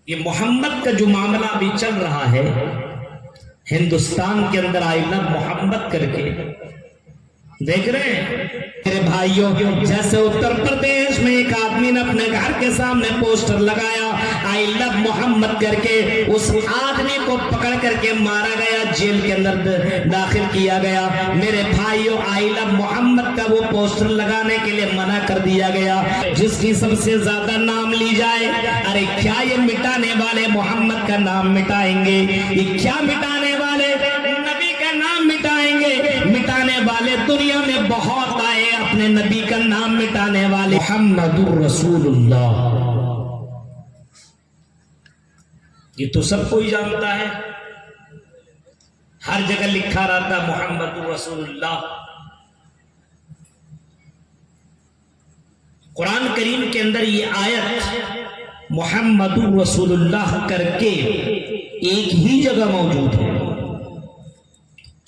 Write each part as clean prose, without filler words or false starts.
یہ محمد کا جو معاملہ ابھی چل رہا ہے ہندوستان کے اندر آئی لو محمد کر کے دیکھ رہے ہیں میرے بھائیوں، جیسے اتر پردیش میں ایک آدمی نے اپنے گھر کے سامنے پوسٹر لگایا آئی لو محمد کر کے، اس آدمی کو پکڑ کر کے مارا گیا، جیل کے اندر داخل کیا گیا۔ میرے بھائیوں، آئی لو محمد کا وہ پوسٹر لگانے کے لیے منع کر دیا گیا۔ جس کی سب سے زیادہ نام لی جائے، ارے کیا یہ مٹانے والے محمد کا نام مٹائیں گے؟ یہ کیا مٹانے والے نبی کا نام مٹائیں گے؟ مٹانے والے دنیا میں بہت آئے، اپنے نبی کا نام مٹانے والے محمد الرسول اللہ، یہ تو سب کوئی جانتا ہے، ہر جگہ لکھا رہتا محمد الرسول اللہ۔ قرآن کریم کے اندر یہ آیت محمد الرسول اللہ کر کے ایک ہی جگہ موجود ہے۔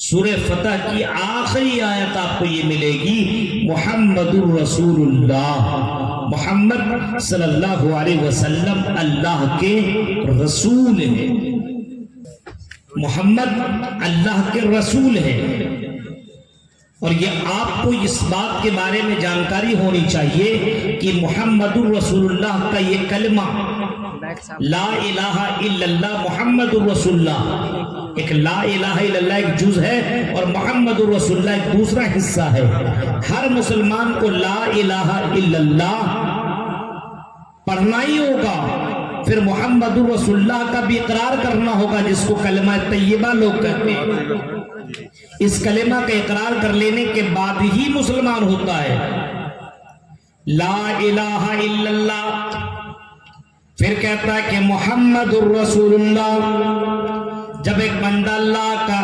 سورہ فتح کی آخری آیت آپ کو یہ ملے گی، محمد الرسول اللہ، محمد صلی اللہ علیہ وسلم اللہ کے رسول ہیں، محمد اللہ کے رسول ہیں۔ اور یہ آپ کو اس بات کے بارے میں جانکاری ہونی چاہیے کہ محمد الرسول اللہ کا یہ کلمہ لا الہ الا اللہ محمد الرسول اللہ، ایک لا الہ الا اللہ ایک جز ہے اور محمد الرسول اللہ ایک دوسرا حصہ ہے۔ ہر مسلمان کو لا الہ الا اللہ پڑھنا ہی ہوگا، پھر محمد الرسول اللہ کا بھی اقرار کرنا ہوگا، جس کو کلمہ طیبہ لوگ کہتے ہیں۔ اس کلمہ کا اقرار کر لینے کے بعد ہی مسلمان ہوتا ہے۔ لا الہ الا اللہ، پھر کہتا ہے کہ محمد الرسول اللہ۔ جب ایک بندہ اللہ کا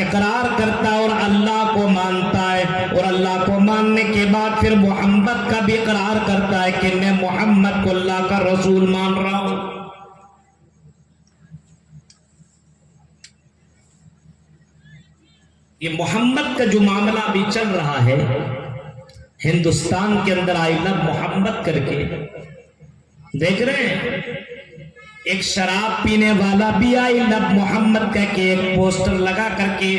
اقرار کرتا ہے اور اللہ کو مانتا ہے، اور اللہ کو ماننے کے بعد پھر محمد کا بھی اقرار کرتا ہے کہ میں محمد کو اللہ کا رسول مان رہا ہوں۔ یہ محمد کا جو معاملہ ابھی چل رہا ہے ہندوستان کے اندر آئی لو محمد کر کے دیکھ رہے ہیں، ایک شراب پینے والا بھی آئی لو محمد کہہ کے ایک پوسٹر لگا کر کے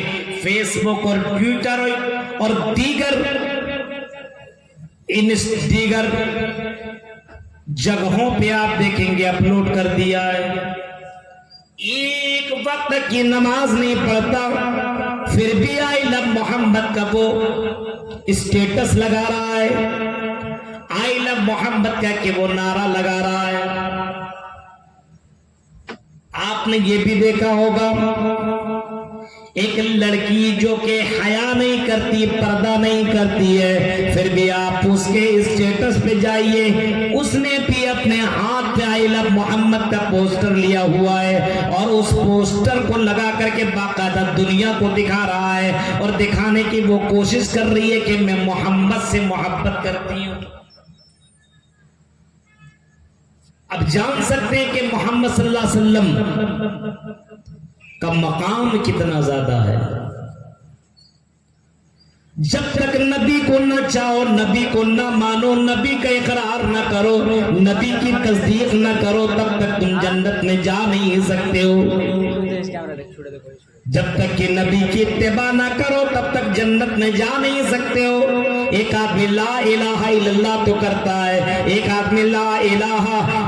فیس بک اور ٹویٹر اور دیگر جگہوں پہ آپ دیکھیں گے اپلوڈ کر دیا ہے۔ ایک وقت کی نماز نہیں پڑھتا، پھر بھی آئی لو محمد کا وہ اسٹیٹس لگا رہا ہے، آئی لو محمد کہہ کے وہ نعرہ لگا رہا ہے۔ آپ نے یہ بھی دیکھا ہوگا ایک لڑکی جو کہ حیا نہیں کرتی، پردہ نہیں کرتی ہے، پھر بھی آپ اس کے اسٹیٹس پہ جائیے، اس نے بھی اپنے ہاتھ پہ آئی لو محمد کا پوسٹر لیا ہوا ہے اور اس پوسٹر کو لگا کر کے باقاعدہ دنیا کو دکھا رہا ہے اور دکھانے کی وہ کوشش کر رہی ہے کہ میں محمد سے محبت کرتی ہوں۔ اب جان سکتے ہیں کہ محمد صلی اللہ علیہ وسلم کا مقام کتنا زیادہ ہے۔ جب تک نبی کو نہ چاہو، نبی کو نہ مانو، نبی کا اقرار نہ کرو، نبی کی تصدیق نہ کرو، تب تک تم جنت میں جا نہیں سکتے ہو۔ جب تک کہ نبی کی اتباع نہ کرو تب تک جنت میں جا نہیں سکتے ہو۔ ایک آدمی لا الہ الا اللہ تو کرتا ہے، ایک آدمی لا الہ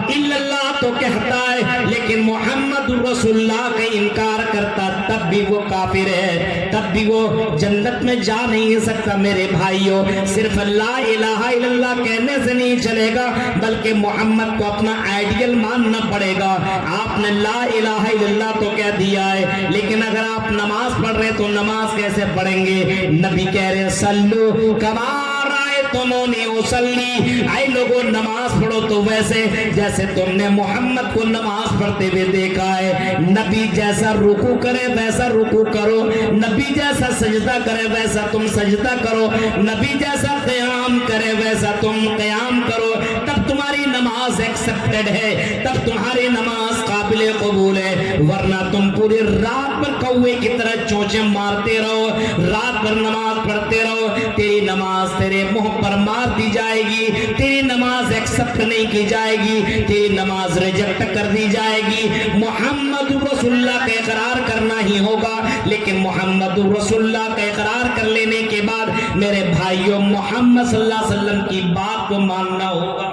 الا اللہ تو کہتا ہے، لیکن محمد رسول اللہ کا انکار کرتا، تب بھی وہ کافر ہے، تب بھی وہ جنت میں جا نہیں سکتا۔ میرے بھائیوں، صرف لا الہ الا اللہ کہنے سے نہیں چلے گا، بلکہ محمد کو اپنا آئیڈیل ماننا پڑے گا۔ آپ نے لا الہ الا اللہ تو کہہ دیا ہے، لیکن اگر آپ نماز پڑھ رہے تو نماز کیسے پڑھیں گے؟ نبی کہہ رہے سلو کما رأیتمونی اصلی، اے لوگوں نماز پڑھو تو ویسے جیسے تم نے محمد کو نماز پڑھتے ہوئے دیکھا ہے۔ نبی جیسا رکوع کرے ویسا رکوع کرو، نبی جیسا سجدہ کرے ویسا تم سجدہ کرو، نبی جیسا قیام کرے ویسا تم قیام کرو، تب تمہاری نماز ایکسپٹڈ ہے، تب تمہاری نماز قابل قبول ہے۔ ورنہ تم پوری رات پر کوے کی طرح چونچیں مارتے رہو، رات بھر نماز पढ़ते रहो, तेरी नमाज तेरे मुंह पर मार दी जाएगी, तेरी नमाज एक्सेप्ट नहीं की जाएगी, तेरी नमाज रिजेक्ट कर दी जाएगी। मोहम्मद रसूलुल्लाह का इकरार करना ही होगा, लेकिन मोहम्मद रसूलुल्लाह का इकरार कर लेने के बाद मेरे भाइयों मोहम्मद सल्लल्लाहु अलैहि वसल्लम की बात को मानना होगा।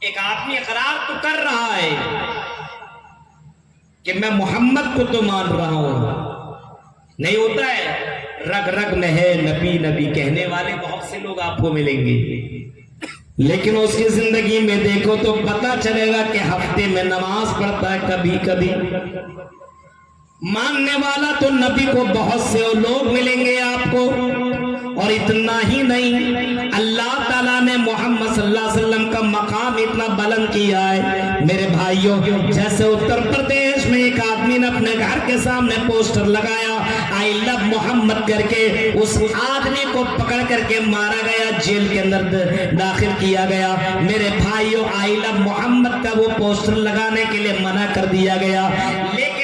एक आदमी इकरार तो कर रहा है कि मैं मोहम्मद को तो मान रहा हूं, नहीं होता है, रग रग में है नबी नबी कहने वाले बहुत से लोग आपको मिलेंगे, लेकिन उसकी जिंदगी में देखो तो पता चलेगा कि हफ्ते में नमाज पढ़ता है कभी कभी। मानने वाला तो नबी को बहुत से लोग मिलेंगे आपको। और इतना ही नहीं, अल्लाह ताला ने मोहम्मद सल्लल्लाहु अलैहि वसल्लम का मकाम इतना बुलंद किया है मेरे भाइयों, जैसे उत्तर प्रदेश में एक आदमी ने अपने घर के सामने पोस्टर लगाया आई लव मोहम्मद करके, उस आदमी को पकड़ करके मारा गया, जेल के अंदर दाखिल किया गया। मेरे भाइयों आई लव मोहम्मद का वो पोस्टर लगाने के लिए मना कर दिया गया, लेकिन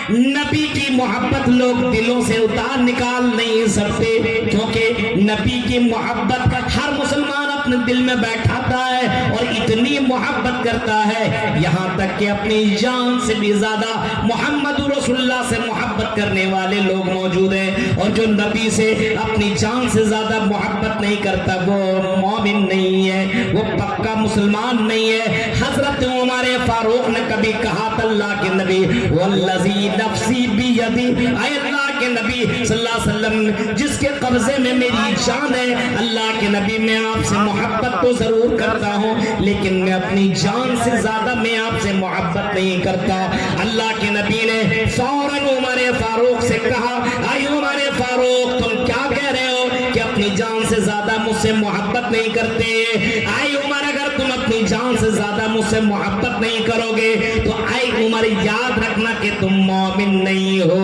नबी की मोहब्बत लोग दिलों से उतार निकाल नहीं सकते, क्योंकि नबी की मोहब्बत हर मुसलमान अपने दिल में बैठाता है और इतनी मोहब्बत करता है, यहाँ तक कि अपनी जान से भी ज्यादा मोहम्मद रसूलुल्लाह से मोहब्बत करने वाले लोग मौजूद हैं। और जो नबी से अपनी जान से ज्यादा मोहब्बत नहीं करता वो मोमिन नहीं है, वो पक्का मुसलमान नहीं है। हजरत उमर फारूक ने कभी कहा था अल्लाह के नबी वल्लज़ी नफ्सी बियदी, ऐ अल्लाह के नबी सल्लल्लाहु अलैहि वसल्लम जिसके कब्जे में मेरी जान है, अल्लाह के नबी मैं आपसे मोहब्बत तो जरूर करता हूँ, लेकिन मैं अपनी जान से ज्यादा मैं आपसे मोहब्बत नहीं करता। अल्लाह के नबी ने फौरन उमर फारूक से कहा, ऐ उमर फारूक तुम क्या कह रहे हो कि अपनी जान से ज्यादा मुझसे मोहब्बत नहीं करते? ऐ उमर अगर तुम अपनी जान से ज्यादा मुझसे मोहब्बत नहीं करोगे तो ऐ उमर याद रखना कि तुम मोमिन नहीं हो।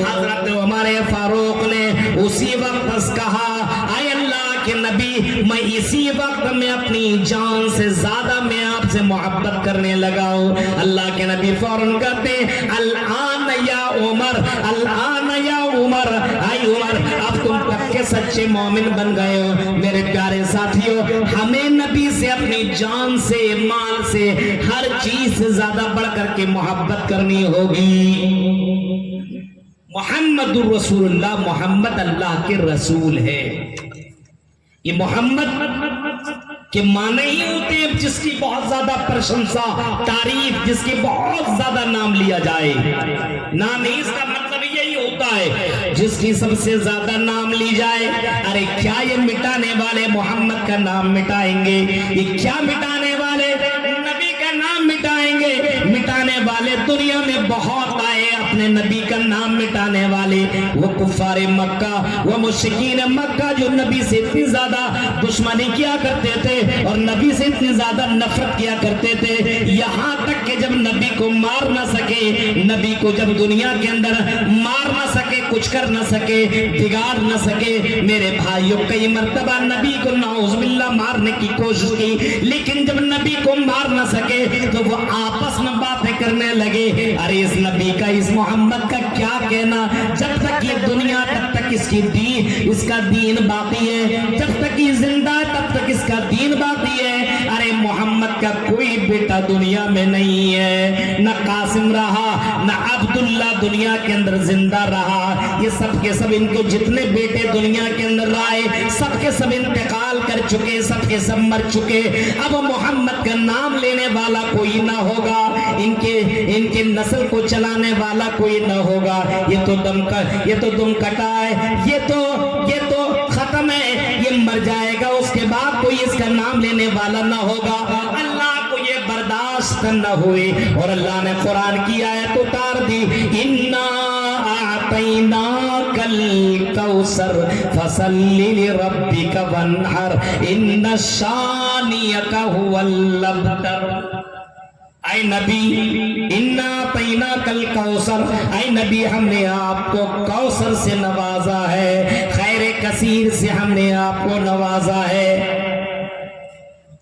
हजरत उमर फारूक ने उसी वक्त कहा, ऐ अल्लाह के नबी मैं इसी वक्त में अपनी जान से ज्यादा मैं आपसे मोहब्बत करने लगा हूँ। अल्लाह के नबी फौरन कहते अल्लान या उमर, अल्लान या उमर, आई उमर अब तुम पक्के सच्चे मोमिन बन गए हो। मेरे प्यारे साथियों, हमें नबी से अपनी जान से माल से हर चीज से ज्यादा बढ़कर के मोहब्बत करनी होगी। मोहम्मद रसूलुल्लाह, मोहम्मद अल्लाह के रसूल है। ये मोहम्मद के माने ही होते हैं जिसकी बहुत ज्यादा प्रशंसा तारीफ, जिसकी बहुत ज्यादा नाम लिया जाए। नाम ही इसका मतलब यही होता है जिसकी सबसे ज्यादा नाम ली जाए। अरे क्या ये मिटाने वाले मोहम्मद का नाम मिटाएंगे? ये क्या मिटाने वाले नबी का नाम मिटाएंगे? मिटाने वाले दुनिया में बहुत आए, अपने नबी का नाम मिटाने वाले। वो कुफारे मक्का, वो मुश्रिकीन मक्का जो नबी से इतनी ज्यादा दुश्मनी किया करते थे और नबी से इतनी ज्यादा नफरत किया करते थे, यहाँ तक कि जब नबी को मार ना सके, नबी को जब दुनिया के अंदर मार ना सके, कुछ कर ना सके, बिगाड़ ना सके, मेरे भाइयों कई मर्तबा नबी को नाउज़ुबिल्लाह मारने की कोशिश की, लेकिन जब नबी को मार ना सके तो वो आपस में बातें करने लगे, अरे इस नबी का, इस मोहम्मद का क्या कहना, जब तक ये दुनिया तब तक इसका दीन बाकी है, जब तक ये जिंदा है तब तक इसका दीन बाकी है। अरे मोहम्मद का कोई बेटा दुनिया में नहीं है, न कासिम रहा न अब्दुल्ला दुनिया के अंदर जिंदा रहा। ये सब के सब, इनको जितने बेटे दुनिया के अंदर आए सबके सब इंतकाल कर चुके, सबके सब मर चुके। अब मोहम्मद का नाम लेने वाला कोई ना होगा, इनके नस्ल को चलाने वाला कोई ना होगा। ये तो दम कटा है, ये तो खत्म है, ये मर जाएगा, उसके बाद कोई इसका नाम लेने वाला ना होगा। अल्लाह को ये बर्दाश्त न हुए और अल्लाह ने कुरान की आयत उतार दी, इन्ना आतैना कल कौसर फसल्लि लिरब्बिका वन्हर इन्ना शानियका हुवल अबतर। ऐ नबी इन्ना तैना कल कौसर, ऐ नबी हमने आपको कौसर से नवाजा है, खैर कसीर से हमने आपको नवाजा है।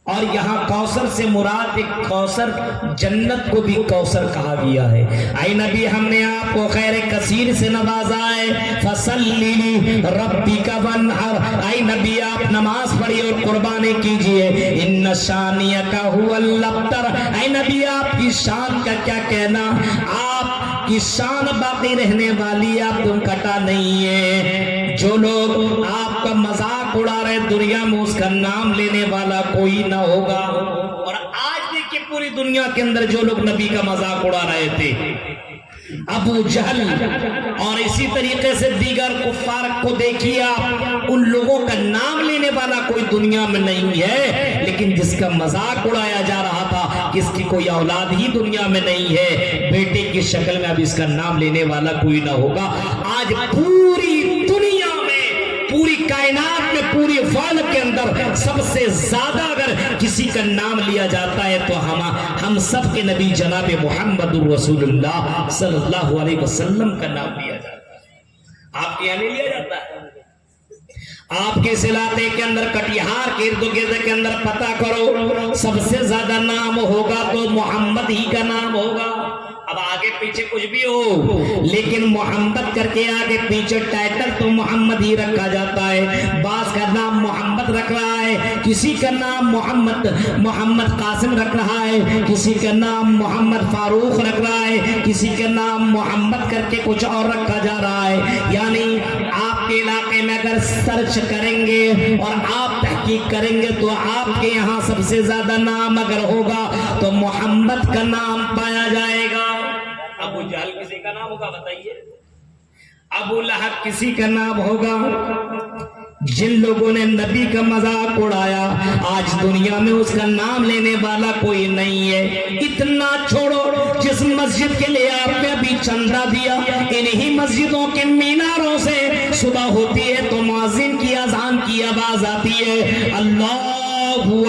اور یہاں کوثر سے مراد ایک کوثر جنت کو بھی کوثر کہا گیا ہے۔ اے نبی ہم نے آپ کو خیر کثیر سے نوازا ہے، فصلی لربک وانحر، اے نبی آپ نماز پڑھیے اور قربانی کیجئے، ان شانیک هو الابتر، اے نبی آپ کی شان کا کیا کہنا، آپ کی شان باقی رہنے والی، آپ تم کٹا نہیں ہے۔ جو لوگ آپ کا مذاق اڑا رہے دنیا میں اس کا نام لینے والا کوئی نہ ہوگا۔ اور آج دیکھیں پوری دنیا کے اندر جو لوگ نبی کا مذاق اڑا رہے تھے، ابو جہل اور اسی طریقے سے دیگر کفار کو دیکھیے آپ، ان لوگوں کا نام لینے والا کوئی دنیا میں نہیں ہے، لیکن جس کا مذاق اڑایا جا رہا تھا، جس کی کوئی اولاد ہی دنیا میں نہیں ہے، بیٹے کی شکل میں اب اس کا نام لینے والا کوئی نہ ہوگا۔ آج پوری دنیا میں، پوری کائنات میں، پوری فال کے اندر سب سے زیادہ اگر کسی کا نام لیا جاتا ہے تو ہم سب کے نبی جناب محمد رسول اللہ صلی اللہ علیہ وسلم کا نام لیا جاتا ہے۔ آپ کے یہاں نہیں لیا جاتا ہے؟ آپ کے اس علاقے کے اندر کٹیہار کے ارد گرد کے اندر پتہ کرو، سب سے زیادہ نام ہوگا تو محمد ہی کا نام ہوگا۔ اب آگے پیچھے کچھ بھی ہو، لیکن محمد کر کے آگے پیچھے ٹائٹل تو محمد ہی رکھا جاتا ہے۔ بعض کا نام محمد رکھ رہا ہے، کسی کا نام محمد قاسم رکھ رہا ہے، کسی کا نام محمد فاروق رکھ رہا ہے، کسی کا نام محمد کر کے کچھ اور رکھا جا رہا ہے۔ یعنی آپ کے علاقے میں اگر سرچ کریں گے اور آپ تحقیق کریں گے تو آپ کے یہاں سب سے زیادہ نام اگر ہوگا تو محمد کا نام پایا جائے گا۔ ابو جہل کسی کا نام ہوگا بتائیے؟ ابو لہب کسی کا نام ہوگا؟ جن لوگوں نے نبی کا مذاق اڑایا آج دنیا میں اس کا نام لینے والا کوئی نہیں ہے۔ اتنا چھوڑو، جس مسجد کے لیے آپ نے ابھی چندہ دیا، انہی مسجدوں کے میناروں سے صبح ہوتی ہے تو مؤذن کی اذان کی آواز آتی ہے، اللہ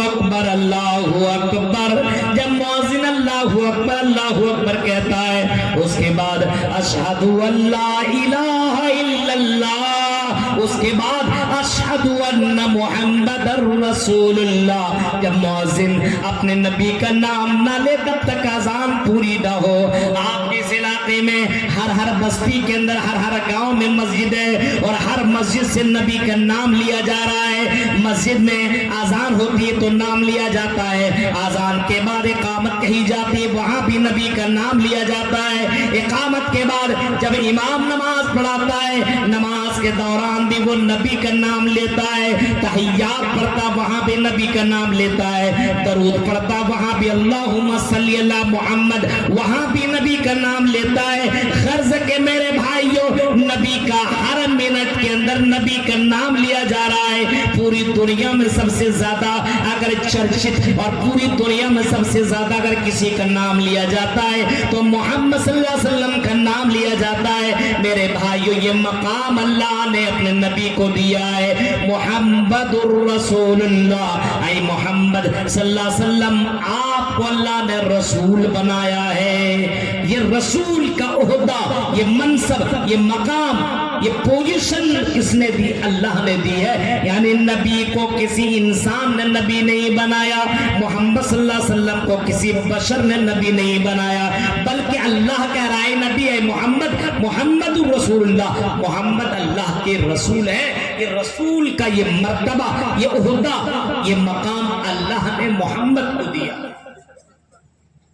اکبر اللہ اکبر۔ جب مؤذن اللہ اکبر کہتا ہے، اس کے بعد اشہد ان لا الہ الا اللہ، اس کے بعد اشہد ان محمد رسول اللہ۔ جب مؤذن اپنے نبی کا نام نہ لے تب تک اذان پوری نہ ہو۔ آپ کے اس علاقے میں ہر بستی کے اندر، ہر گاؤں میں مسجد ہے اور ہر مسجد سے نبی کا نام لیا جا رہا ہے۔ مسجد میں اذان ہوتی ہے تو نام لیا جاتا ہے، اذان کے بعد اقامت کہی جاتی ہے، وہاں بھی نبی کا نام لیا جاتا ہے۔ اقامت کے بعد جب امام نماز پڑھاتا ہے، نماز کے دوران بھی وہ نبی کا نام لیتا ہے، تحیات پڑھتا وہاں بھی نبی کا نام لیتا ہے، درود پڑھتا وہاں بھی اللہم صلی اللہ محمد، وہاں بھی نبی کا نام لیتا ہے۔ غرض کہ میرے بھائیوں، نبی کا ہر منٹ کے اندر نبی کا نام لیا جا رہا ہے۔ پوری دنیا میں سب سے زیادہ اگر چرچت اور پوری دنیا میں سب سے زیادہ اگر کسی کا نام لیا جاتا ہے تو محمد صلی اللہ علیہ وسلم کا نام لیا جاتا ہے۔ میرے بھائیوں، یہ مقام اللہ نے اپنے نبی کو دیا ہے، محمد الرسول اللہ۔ اے محمد صلی اللہ علیہ وسلم، آپ کو اللہ نے رسول بنایا ہے۔ یہ رسول کا عہدہ، یہ منصب، یہ مقام، یہ پوزیشن کس نے دی؟ اللہ نے دی ہے۔ یعنی نبی کو کسی انسان نے نبی نہیں بنایا، محمد صلی اللہ علیہ وسلم کو کسی بشر نے نبی نہیں بنایا، بلکہ اللہ کہہ رہا ہے نبی ہے محمد رسول اللہ، محمد اللہ کے رسول ہے۔ یہ رسول کا یہ مرتبہ، یہ عہدہ، یہ مقام اللہ نے محمد کو دیا۔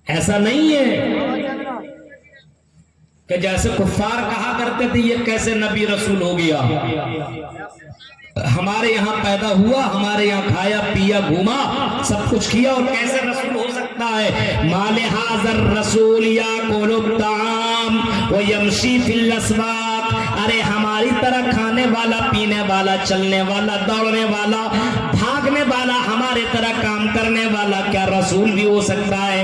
ایسا نہیں ہے کہ جیسے کفار کہا کرتے تھے یہ کیسے نبی رسول ہو گیا، ہمارے یہاں پیدا ہوا، ہمارے یہاں کھایا پیا گھوما سب کچھ کیا اور کیسے رسول ہو سکتا ہے؟ مال حاضر رسول یاکل الطعام ویمشی فی الاسواق، ارے ہماری طرح کھانے والا، پینے والا، چلنے والا، دوڑنے والا، بھاگنے والا، ہمارے طرح کام کرنے والا کیا رسول بھی ہو سکتا ہے؟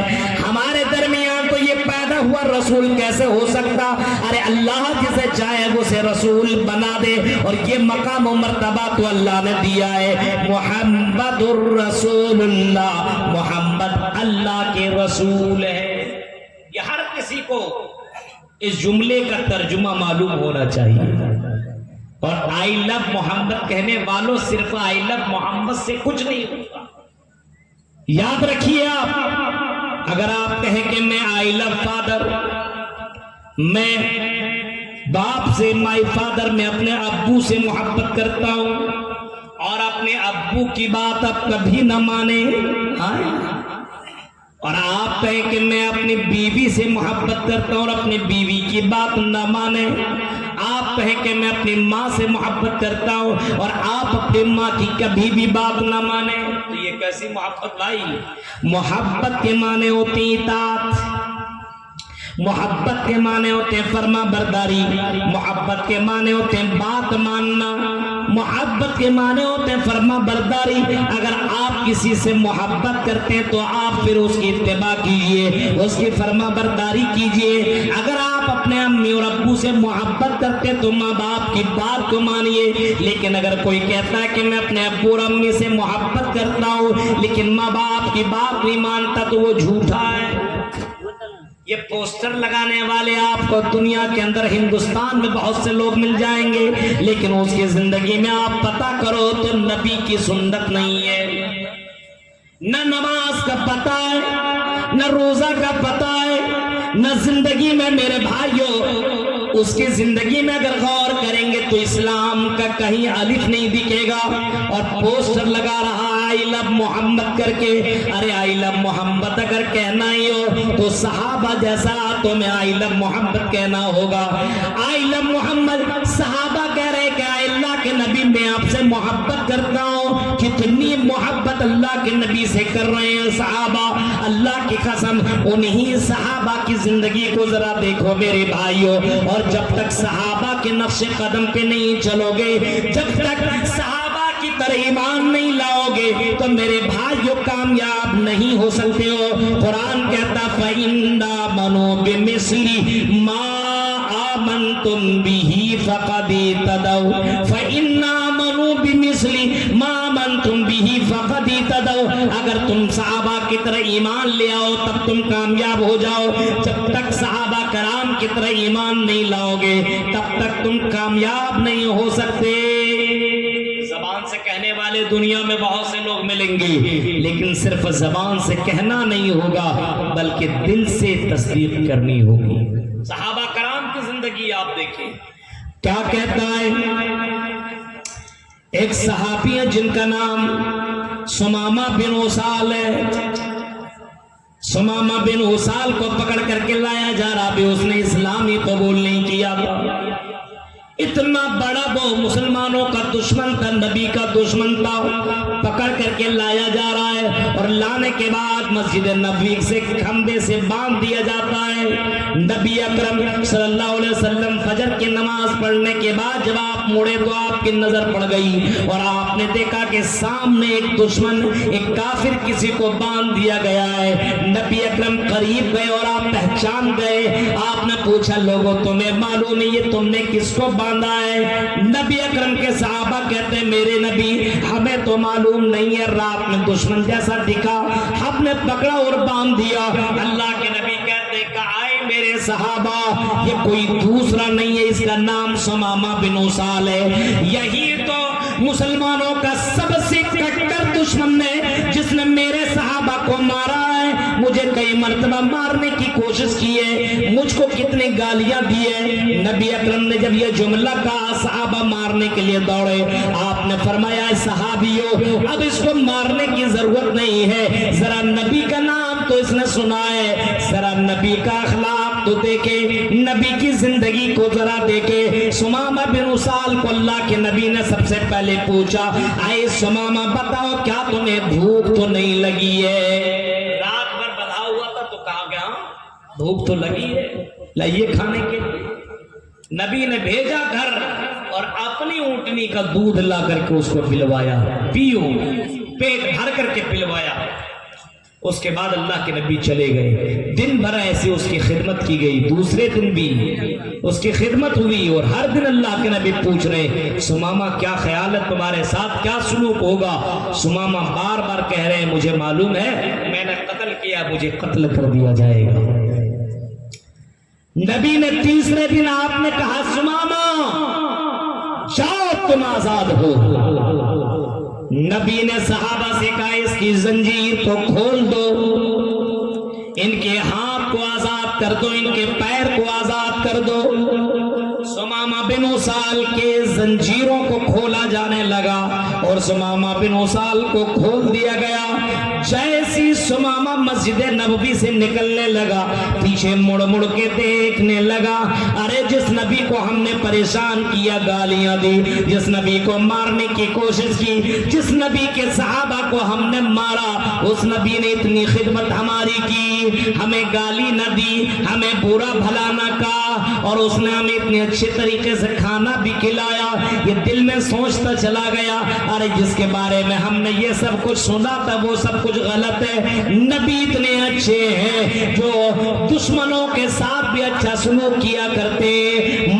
ہمارے درمیان تو یہ پیدا ہوا، رسول کیسے ہو سکتا؟ ارے اللہ جسے چاہے وہ سے رسول بنا دے، اور یہ مقام و مرتبہ تو اللہ نے دیا ہے۔ محمد الرسول اللہ، محمد اللہ کے رسول ہے۔ یہ ہر کسی کو اس جملے کا ترجمہ معلوم ہونا چاہیے۔ اور آئی لو محمد کہنے والوں صرف آئی لو محمد سے کچھ نہیں ہوتا، یاد رکھیے آپ، اگر آپ کہیں کہ میں آئی لو فادر، میں باپ سے، مائی فادر، میں اپنے ابو سے محبت کرتا ہوں، اور اپنے ابو کی بات آپ کبھی نہ مانے، اور آپ کہیں کہ میں اپنی بیوی سے محبت کرتا ہوں اور اپنی بیوی کی بات نہ مانے، آپ کہیں کہ میں اپنی ماں سے محبت کرتا ہوں اور آپ اپنی ماں کی کبھی بھی بات نہ مانے، تو یہ کیسی محبت بھائی؟ محبت کے معنی ہوتی اطاعت، محبت کے معنی ہوتے ہیں فرما برداری، محبت کے معنی ہوتے ہیں بات ماننا، محبت کے معنی ہوتے ہیں فرما برداری۔ اگر آپ کسی سے محبت کرتے ہیں تو آپ پھر اس کی اتباع کیجئے، اس کی فرما برداری کیجئے۔ اگر آپ اپنے امی اور ابو سے محبت کرتے ہیں تو ماں باپ کی بات کو مانیے۔ لیکن اگر کوئی کہتا ہے کہ میں اپنے ابو اور امی سے محبت کرتا ہوں لیکن ماں باپ کی بات نہیں مانتا، تو وہ جھوٹا ہے۔ یہ پوسٹر لگانے والے آپ کو دنیا کے اندر ہندوستان میں بہت سے لوگ مل جائیں گے، لیکن اس کی زندگی میں آپ پتہ کرو تو نبی کی سنت نہیں ہے، نہ نماز کا پتہ ہے، نہ روزہ کا پتہ ہے، نہ زندگی میں میرے بھائیوں اس کی زندگی میں اگر غور کریں گے تو اسلام کا کہیں الف نہیں دکھے گا، اور پوسٹر لگا رہا آئی لو محمد کر کے۔ ارے آئی لو محمد اگر کہنا ہی ہو تو صحابہ جیسا تمہیں آئی لو محمد کہنا ہوگا۔ آئی لو محمد، صحابہ کہہ رہے کہ اے اللہ کے نبی میں آپ سے محبت کرتا ہوں، کتنی محبت اللہ کے نبی سے کر رہے ہیں صحابہ، اللہ کی قسم انہی صحابہ کی زندگی کو ذرا دیکھو میرے بھائیوں، اور جب تک صحابہ کے نقش قدم پہ نہیں چلو گے، جب تک صحابہ کی طرح ایمان نہیں لاؤ گے تو میرے بھائیوں کامیاب نہیں ہو سکتے ہو۔ قرآن کہتا فَإِنَّ آمَنُوا بِمِثْلِ مَا آمَنْتُمْ بِهِ فَقَدِ اهْتَدَوْا فَإِنَّ آمَنُوا بِمِثْلِ مَا آمَنْتُمْ بِهِ فَقَدِ اهْتَدَوْا۔ اگر تم صحابہ کی طرح ایمان لے آؤ تب تم کامیاب ہو جاؤ، جب تک صحابہ کرام کی طرح ایمان نہیں لاؤ گے تب تک تم کامیاب نہیں ہو سکتے۔ زبان سے کہنے والے دنیا میں بہت سے لوگ ملیں گے، لیکن صرف زبان سے کہنا نہیں ہوگا بلکہ دل سے تصدیق کرنی ہوگی۔ صحابہ کرام کی زندگی آپ دیکھیں کیا کہتا ہے۔ ایک صحابی ہے جن کا نام سمامہ بن اسال ہے، سمامہ بن اسال کو پکڑ کر کے لایا جا رہا بھی، اس نے اسلام ہی قبول نہیں کیا تھا۔ اتنا بڑا وہ مسلمانوں کا دشمن تھا، نبی کا دشمن تھا، پکڑ کر کے لایا جا رہا ہے، اور لانے کے بعد مسجد نبوی سے کھمبے سے باندھ دیا جاتا ہے۔ نبی اکرم صلی اللہ علیہ وسلم فجر کی نماز پڑھنے کے بعد جب آپ مڑے تو آپ کی نظر پڑ گئی اور آپ نے دیکھا کہ سامنے ایک دشمن، ایک کافر کسی کو باندھ دیا گیا ہے۔ نبی اکرم قریب گئے اور آپ پہچان گئے۔ آپ نے پوچھا لوگوں تمہیں معلوم ہے یہ تم نے کس کو باندھا ہے؟ نبی اکرم کے صحابہ کہتے ہیں میرے نبی ہمیں تو معلوم نہیں ہے، رات میں دشمن جیسا دکھا ہم نے پکڑا اور باندھ دیا۔ اللہ کے نبی کہتے ہیں کہ آئے میرے صحابہ یہ کوئی دوسرا نہیں ہے، اس کا نام سمامہ بن اسال ہے۔ یہی تو مسلمانوں کا سب سے کٹر دشمن ہے جس نے میرے صحابہ کو مارا ہے، مجھے کئی مرتبہ مارنے کی کوشش کی ہے، مجھ کو کتنے گالیاں دی ہے۔ نبی اکرم نے جب یہ جملہ کہا صحابہ مارنے کے لیے دوڑے، آپ نے فرمایا صحابیوں اب اس کو مارنے کی ضرورت نہیں ہے، ذرا نبی کا نام تو اس نے سنا ہے، ذرا نبی کا اخلاق تو دیکھے، نبی کی زندگی کو ذرا دیکھے۔ سمامہ بن اسال کو اللہ کے نبی نے سب سے پہلے پوچھا اے سمامہ بتاؤ کیا تمہیں بھوک تو نہیں لگی ہے؟ رات بھر بدھا ہوا تھا تو کہا گیا بھوک تو لگی ہے، لائیے کھانے کے لیے۔ نبی نے بھیجا گھر اور اپنی اونٹنی کا دودھ لا کر کے اس کو پلوایا، پیو، پیٹ بھر کر کے پلوایا۔ اس کے بعد اللہ کے نبی چلے گئے، دن بھر ایسے اس کی خدمت کی گئی، دوسرے دن بھی اس کی خدمت ہوئی، اور ہر دن اللہ کے نبی پوچھ رہے سمامہ کیا خیال ہے تمہارے ساتھ، کیا سلوک ہوگا؟ سمامہ بار بار کہہ رہے ہیں مجھے معلوم ہے میں نے قتل کیا، مجھے قتل کر دیا جائے گا۔ نبی نے تیسرے دن آپ نے کہا سمامہ جاؤ تم آزاد ہو، نبی نے صحابہ سے کہا اس کی زنجیر کو کھول دو، ان کے ہاتھ کو آزاد کر دو، ان کے پیر کو آزاد کر دو۔ سمامہ بن اسال کے زنجیروں کو کھولا جانے لگا اور سمامہ بن اسال کو کھول دیا گیا۔ جیسی سمامہ مسجد نبوی سے نکلنے لگا، پیچھے مڑ مڑ کے دیکھنے لگا، ارے جس نبی کو ہم نے پریشان کیا، گالیاں دی، جس نبی کو مارنے کی کوشش کی، جس نبی کے صحابہ کو ہم نے مارا، اس نبی نے اتنی خدمت ہماری کی، ہمیں گالی نہ دی، ہمیں برا بھلا نہ کہا، اور اس نے ہمیں اتنے اچھے طریقے سے کھانا بھی کھلایا۔ یہ دل میں سوچتا چلا گیا، ارے جس کے بارے میں ہم نے یہ سب کچھ سنا تھا وہ سب کچھ غلط ہے، نبی اتنے اچھے ہیں جو دشمنوں کے ساتھ بھی اچھا سلوک کیا کرتے۔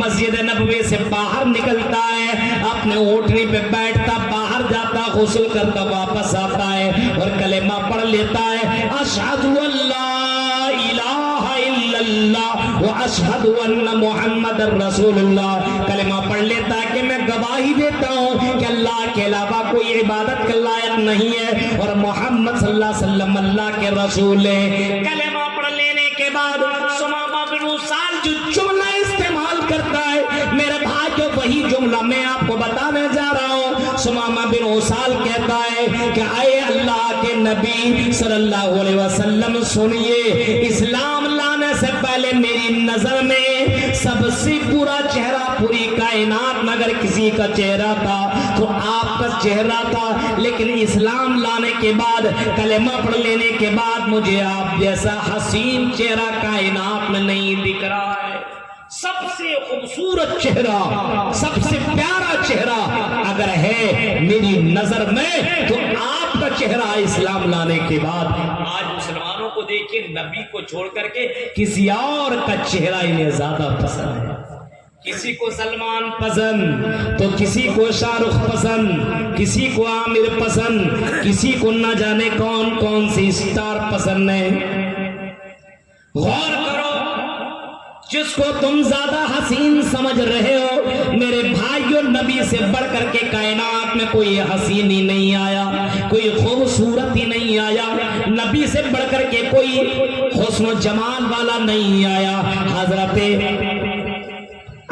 مسجد نبوی سے باہر نکلتا ہے، اپنے اونٹنی پہ بیٹھتا، باہر جاتا، غسل کرتا، واپس آتا ہے اور کلمہ پڑھ لیتا ہے، اشہد ان لا الہ الا اللہ واشہد ان محمد رسول اللہ۔ کلمہ پڑھ لیتا ہے کہ میں گواہی دیتا ہوں کہ اللہ کے علاوہ کوئی عبادت کے لائق نہیں ہے اور محمد صلی اللہ علیہ وسلم اللہ کے رسول ہے۔ کلمہ پڑھ لینے کے بعد سمامہ بن اسال جو جملہ استعمال کرتا ہے، میرے بھائی جو وہی جملہ میں آپ کو بتانے جا رہا ہوں۔ سمامہ بن اسال کہتا ہے کہ اے اللہ کے نبی صلی اللہ علیہ وسلم سنیے، اسلام لانے سے پہلے میری نظر میں سب سے برا چہرہ پوری کائنات میں اگر کسی کا چہرہ تھا تو آپ کا چہرہ تھا، لیکن اسلام لانے کے بعد، کلمہ پڑھ لینے کے بعد مجھے آپ جیسا حسین چہرہ کائنات میں نہیں دکھ رہا ہے۔ سب سے خوبصورت چہرہ، سب سے پیارا چہرہ اگر ہے میری نظر میں تو آپ کا چہرہ اسلام لانے کے بعد۔ آج مسلمانوں کو دیکھیں، نبی کو چھوڑ کر کے کسی اور کا چہرہ انہیں زیادہ پسند ہے۔ کسی کو سلمان پسند تو کسی کو شاہ رخ پسند، کسی کو عامر پسند، کسی کو نہ جانے کون کون سی اسٹار پسند ہے۔ غور کرو، جس کو تم زیادہ حسین سمجھ رہے ہو، میرے بھائیوں نبی سے بڑھ کر کے کائنات میں کوئی حسین ہی نہیں آیا، کوئی خوبصورت ہی نہیں آیا، نبی سے بڑھ کر کے کوئی حسن و جمال والا نہیں آیا۔ حضرت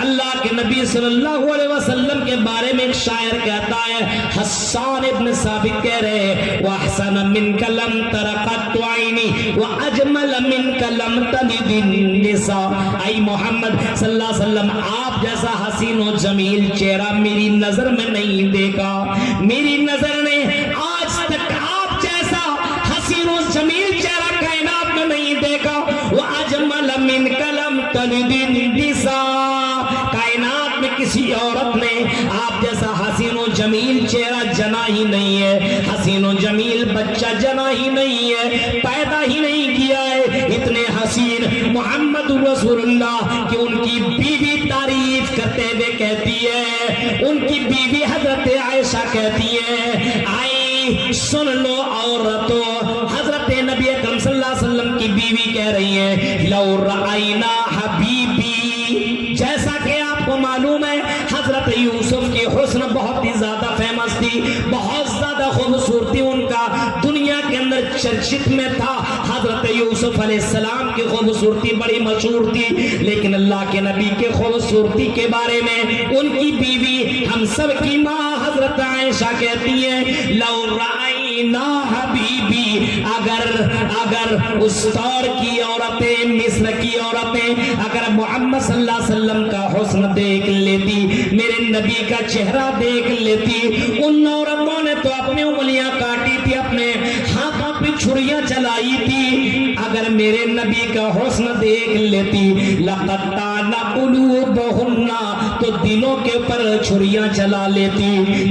اللہ کے نبی صلی اللہ علیہ وسلم کے بارے میں ایک شاعر کہتا ہے، حسان ابن ثابت کہہ رہے، وَأَحْسَنَ مِنْكَ لَمْ تَرَ قَطُّ عَيْنِي وَأَجْمَلَ مِنْكَ لَمْ تَلِدِ النِّسَاءُ۔ اے محمد صلی اللہ علیہ وسلم، آپ جیسا حسین و جمیل چہرہ میری نظر میں نہیں دیکھا، میری نظر نے آج تک آپ جیسا حسین و جمیل چہرہ کائنات میں نہیں دیکھا۔ وَأَجْمَلَ مِنْكَ لَمْ تَلِدِ النِّسَاءُ، کائنات میں کسی عورت نے آپ جیسا حسین و جمیل چہرہ جنا ہی نہیں ہے، حسین و جمیل بچہ جنا ہی نہیں ہے، پیدا ہی نہیں کیا ہے۔ اتنے حسین محمد رسول اللہ کہ ان کی بیوی تعریف کرتے ہوئے کہتی ہے، ان کی بیوی حضرت عائشہ کہتی ہے، آئی سن لو عورتوں، حضرت نبی اکرم صلی اللہ علیہ وسلم کی بیوی کہہ رہی ہے، لو رأینا حبیبی، جیسا کہ آپ کو معلوم ہے حضرت یوسف کی حسن بہت ہی زیادہ فیمس تھی، بہت زیادہ خوبصورتی ان کا دنیا کے اندر چرچت میں تھا۔ حضرت یوسف علیہ السلام کی خوبصورتی بڑی مشہور تھی، لیکن اللہ کے نبی کے خوبصورتی کے بارے میں ان کی بیوی، ہم سب کی ماں حضرت عائشہ کہتی ہے، لو رأینا حبیبی، اگر اس دور کی عورتیں، مصر کی عورتیں اگر محمد صلی اللہ علیہ وسلم کا حسن دیکھ لیتی، میرے نبی کا چہرہ دیکھ لیتی، ان عورتوں نے تو اپنی انگلیاں کاٹی تھی، اپنے ہاتھوں پہ چھریاں چلائی تھی، اگر میرے نبی کا حسن دیکھ لیتی، لَقَطَّعْنَ قُلُوبَهُنَّ، تو دلوں کے اوپر چھریاں چلا لیتی۔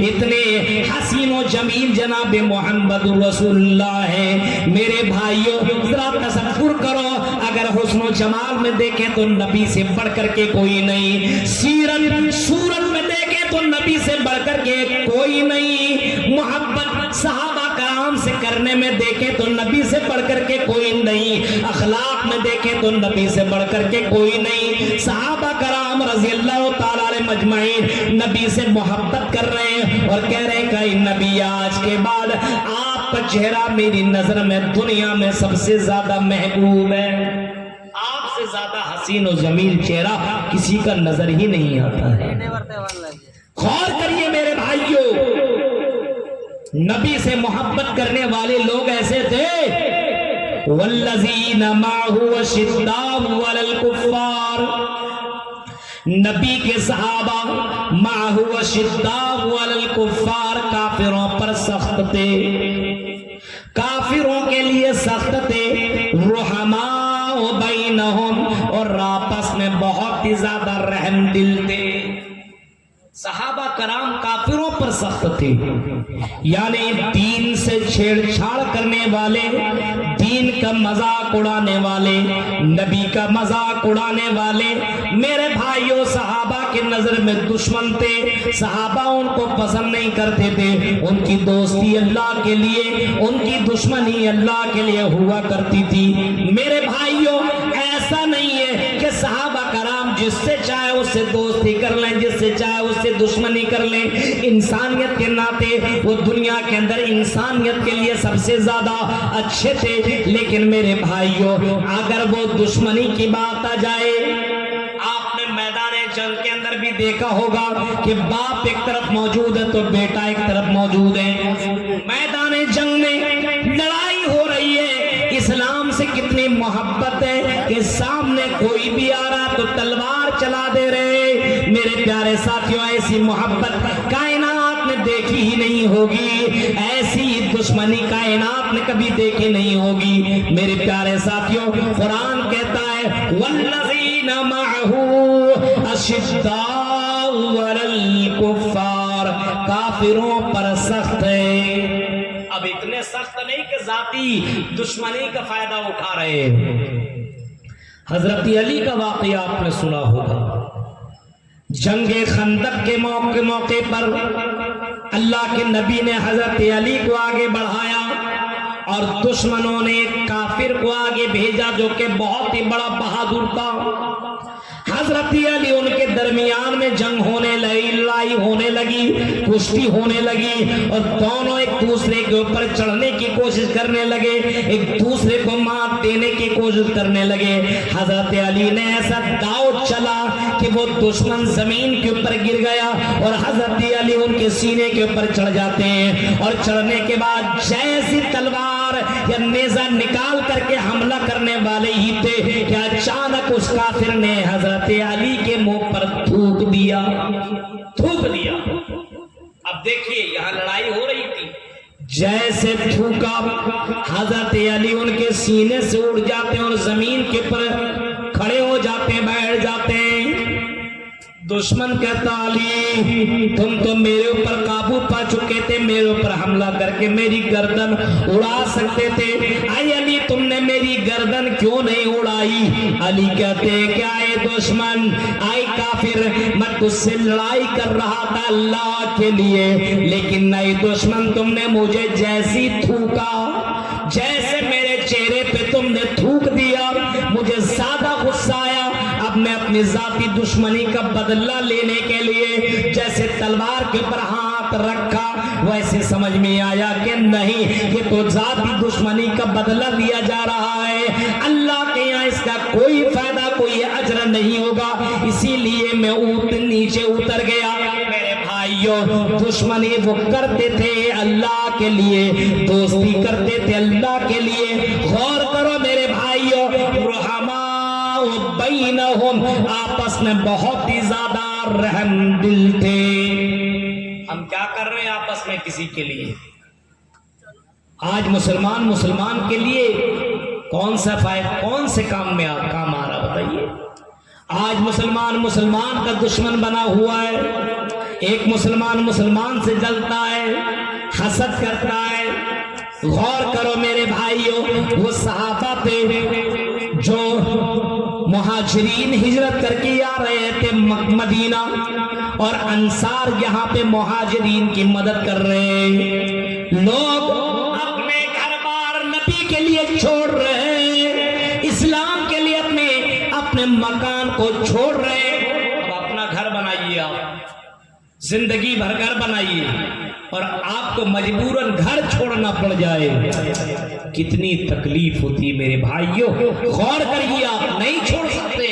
اتنے حسین و جمیل جناب محمد رسول اللہ ہے۔ میرے بھائیوں ذرا تصور کرو، اگر حسن و جمال میں دیکھیں تو نبی سے بڑھ کر کے کوئی نہیں، سیرت صورت میں دیکھیں تو نبی سے بڑھ کر کے کوئی نہیں، محبت صحابہ کرام سے کرنے میں دیکھیں تو نبی سے بڑھ کر کے کوئی نہیں، اخلاق میں دیکھیں تو نبی سے بڑھ کر کے کوئی نہیں۔ صحابہ کرام رضی اللہ تعالیٰ عنہ अलैहिम अजमईन नबी से मोहब्बत कर रहे हैं और कह रहे हैं कि नबी आज के बाद आपका चेहरा मेरी नजर में दुनिया में सबसे ज्यादा महबूब है, आपसे ज्यादा हसीन और जमील चेहरा किसी का नजर ही नहीं आता है। गौर करिए मेरे भाइयों, नबी से मोहब्बत करने वाले लोग ऐसे थे, वल्लज़ीना माहु अशिद्दाउ अलल कुफ्फार, नबी के सहाबा माहु अशिद्दाउ अलल कुफ्फार, काफिरों पर सख्त थे, काफिरों के लिए सख्त थे, रुहमाउ बैनहुम, और आपस में बहुत ही ज्यादा रहम दिल थे। सहाबा कराम काफिरों पर सख्त थे, यानी दीन से छेड़छाड़ करने वाले, दीन का मजाक उड़ाने वाले, नबी का मजाक उड़ाने वाले मेरे भाइयों सहाबा की नजर में दुश्मन थे। सहाबा उनको पसंद नहीं करते थे, उनकी दोस्ती अल्लाह के लिए, उनकी दुश्मनी अल्लाह के लिए हुआ करती थी। मेरे भाइयों ऐसा नहीं है कि सहाबा कराम जिससे चाहे उससे दोस्ती कर लें, जिससे चाहे उससे दुश्मनी कर लें। इंसानियत के नाते वो दुनिया के अंदर इंसानियत के लिए सबसे ज्यादा अच्छे थे। लेकिन मेरे भाइयों अगर वो दुश्मनी की बात आ जाए, आपने मैदान जंग के अंदर भी देखा होगा कि बाप एक तरफ मौजूद है तो बेटा एक तरफ मौजूद है। मैदान जंग में लड़ाई हो रही है, इस्लाम से कितनी मोहब्बत है कि सामने कोई भी आ रहा तो तलवार चला दे रहे। मेरे प्यारे साथियों ऐसी मोहब्बत कायनात में देखी ही नहीं होगी, ऐसी दुश्मनी कायनात में कभी देखी नहीं होगी। मेरे प्यारे साथियों कुरान कहता है वल्लज़ीना मअहू अशिद्दाउ अलल कुफ्फार, काफिरों पर सख्त है। अब इतने सख्त नहीं कि जाती दुश्मनी का फायदा उठा रहे। हजरत अली का वाकया आपने सुना होगा, जंगे खंदक के मौके पर अल्लाह के नबी ने हजरत अली को आगे बढ़ाया और दुश्मनों ने काफिर को आगे भेजा जो कि बहुत ही बड़ा बहादुर था। हजरत अली उनके दरमियान में जंग होने लगी, लड़ाई होने लगी, कुश्ती होने लगी और दोनों एक दूसरे के ऊपर चढ़ने की कोशिश करने लगे, एक दूसरे को मात देने की कोशिश करने लगे। हजरत अली ने ऐसा दाव चला कि वो दुश्मन जमीन के ऊपर गिर गया और हजरत अली उनके सीने के ऊपर चढ़ जाते हैं और चढ़ने के बाद जैसी तलवार या नेजा निकाल करके हमला करने वाले ही थे कि अचानक उस काफिर ने हजरत अली के मुंह पर थूक दिया। अब देखिए यहां लड़ाई हो रही थी, जैसे थूका हजरत अली उनके सीने से उड़ जाते हैं और जमीन के ऊपर खड़े हो जाते हैं, बैठ जाते हैं। दुश्मन कहता अली तुम तो मेरे ऊपर काबू पा चुके थे, मेरे ऊपर हमला करके मेरी गर्दन उड़ा सकते थे, आई अली तुमने मेरी गर्दन क्यों नहीं उड़ाई? अली कहते क्या है दुश्मन, आई काफिर, मैं तुझसे लड़ाई कर रहा था अल्लाह के लिए, लेकिन नहीं दुश्मन तुमने मुझे जैसी थूका, जैसे मेरे चेहरे पे तुमने थूक दिया, मुझे ज्यादा गुस्सा आया। अब मैं अपनी जाती दुश्मनी का बदला लेने के लिए जैसे तलवार के ऊपर हाथ रखा, वैसे समझ में आया कि नहीं ये तो जाती दुश्मनी का बदला लिया जा रहा है, अल्लाह के यहाँ इसका कोई फायदा कोई अजर नहीं होगा, इसीलिए मैं नीचे उतर गया। मेरे भाइयों दुश्मनी वो करते थे अल्लाह के लिए, दोस्ती करते थे अल्लाह के लिए। गौर करो मेरे भाइयों, बैनहुम आपस में बहुत ही ज्यादा रहम दिल थे। हम क्या कर रहे हैं आपस में किसी के लिए? आज मुसलमान के लिए कौन सा फायदा, कौन से काम में काम आ रहा बताइए? आज मुसलमान का दुश्मन बना हुआ है, एक मुसलमान से जलता है, हसद करता है। गौर करो मेरे भाइयों, वो सहाबा थे जो मुहाजिरीन हिजरत करके आ रहे थे मदीना और अंसार यहाँ पे मुहाजिरीन की मदद कर रहे हैं। लोग अपने घर बार नबी के लिए छोड़ रहे हैं, इस्लाम के लिए अपने मकान को छोड़ रहे हैं। अब अपना घर बनाइए बनाइए, आप जिंदगी भर घर बनाइए और आपको मजबूरन घर छोड़ना पड़ जाए, कितनी तकलीफ होती मेरे भाइयों। गौर करिए, आप नहीं छोड़ सकते।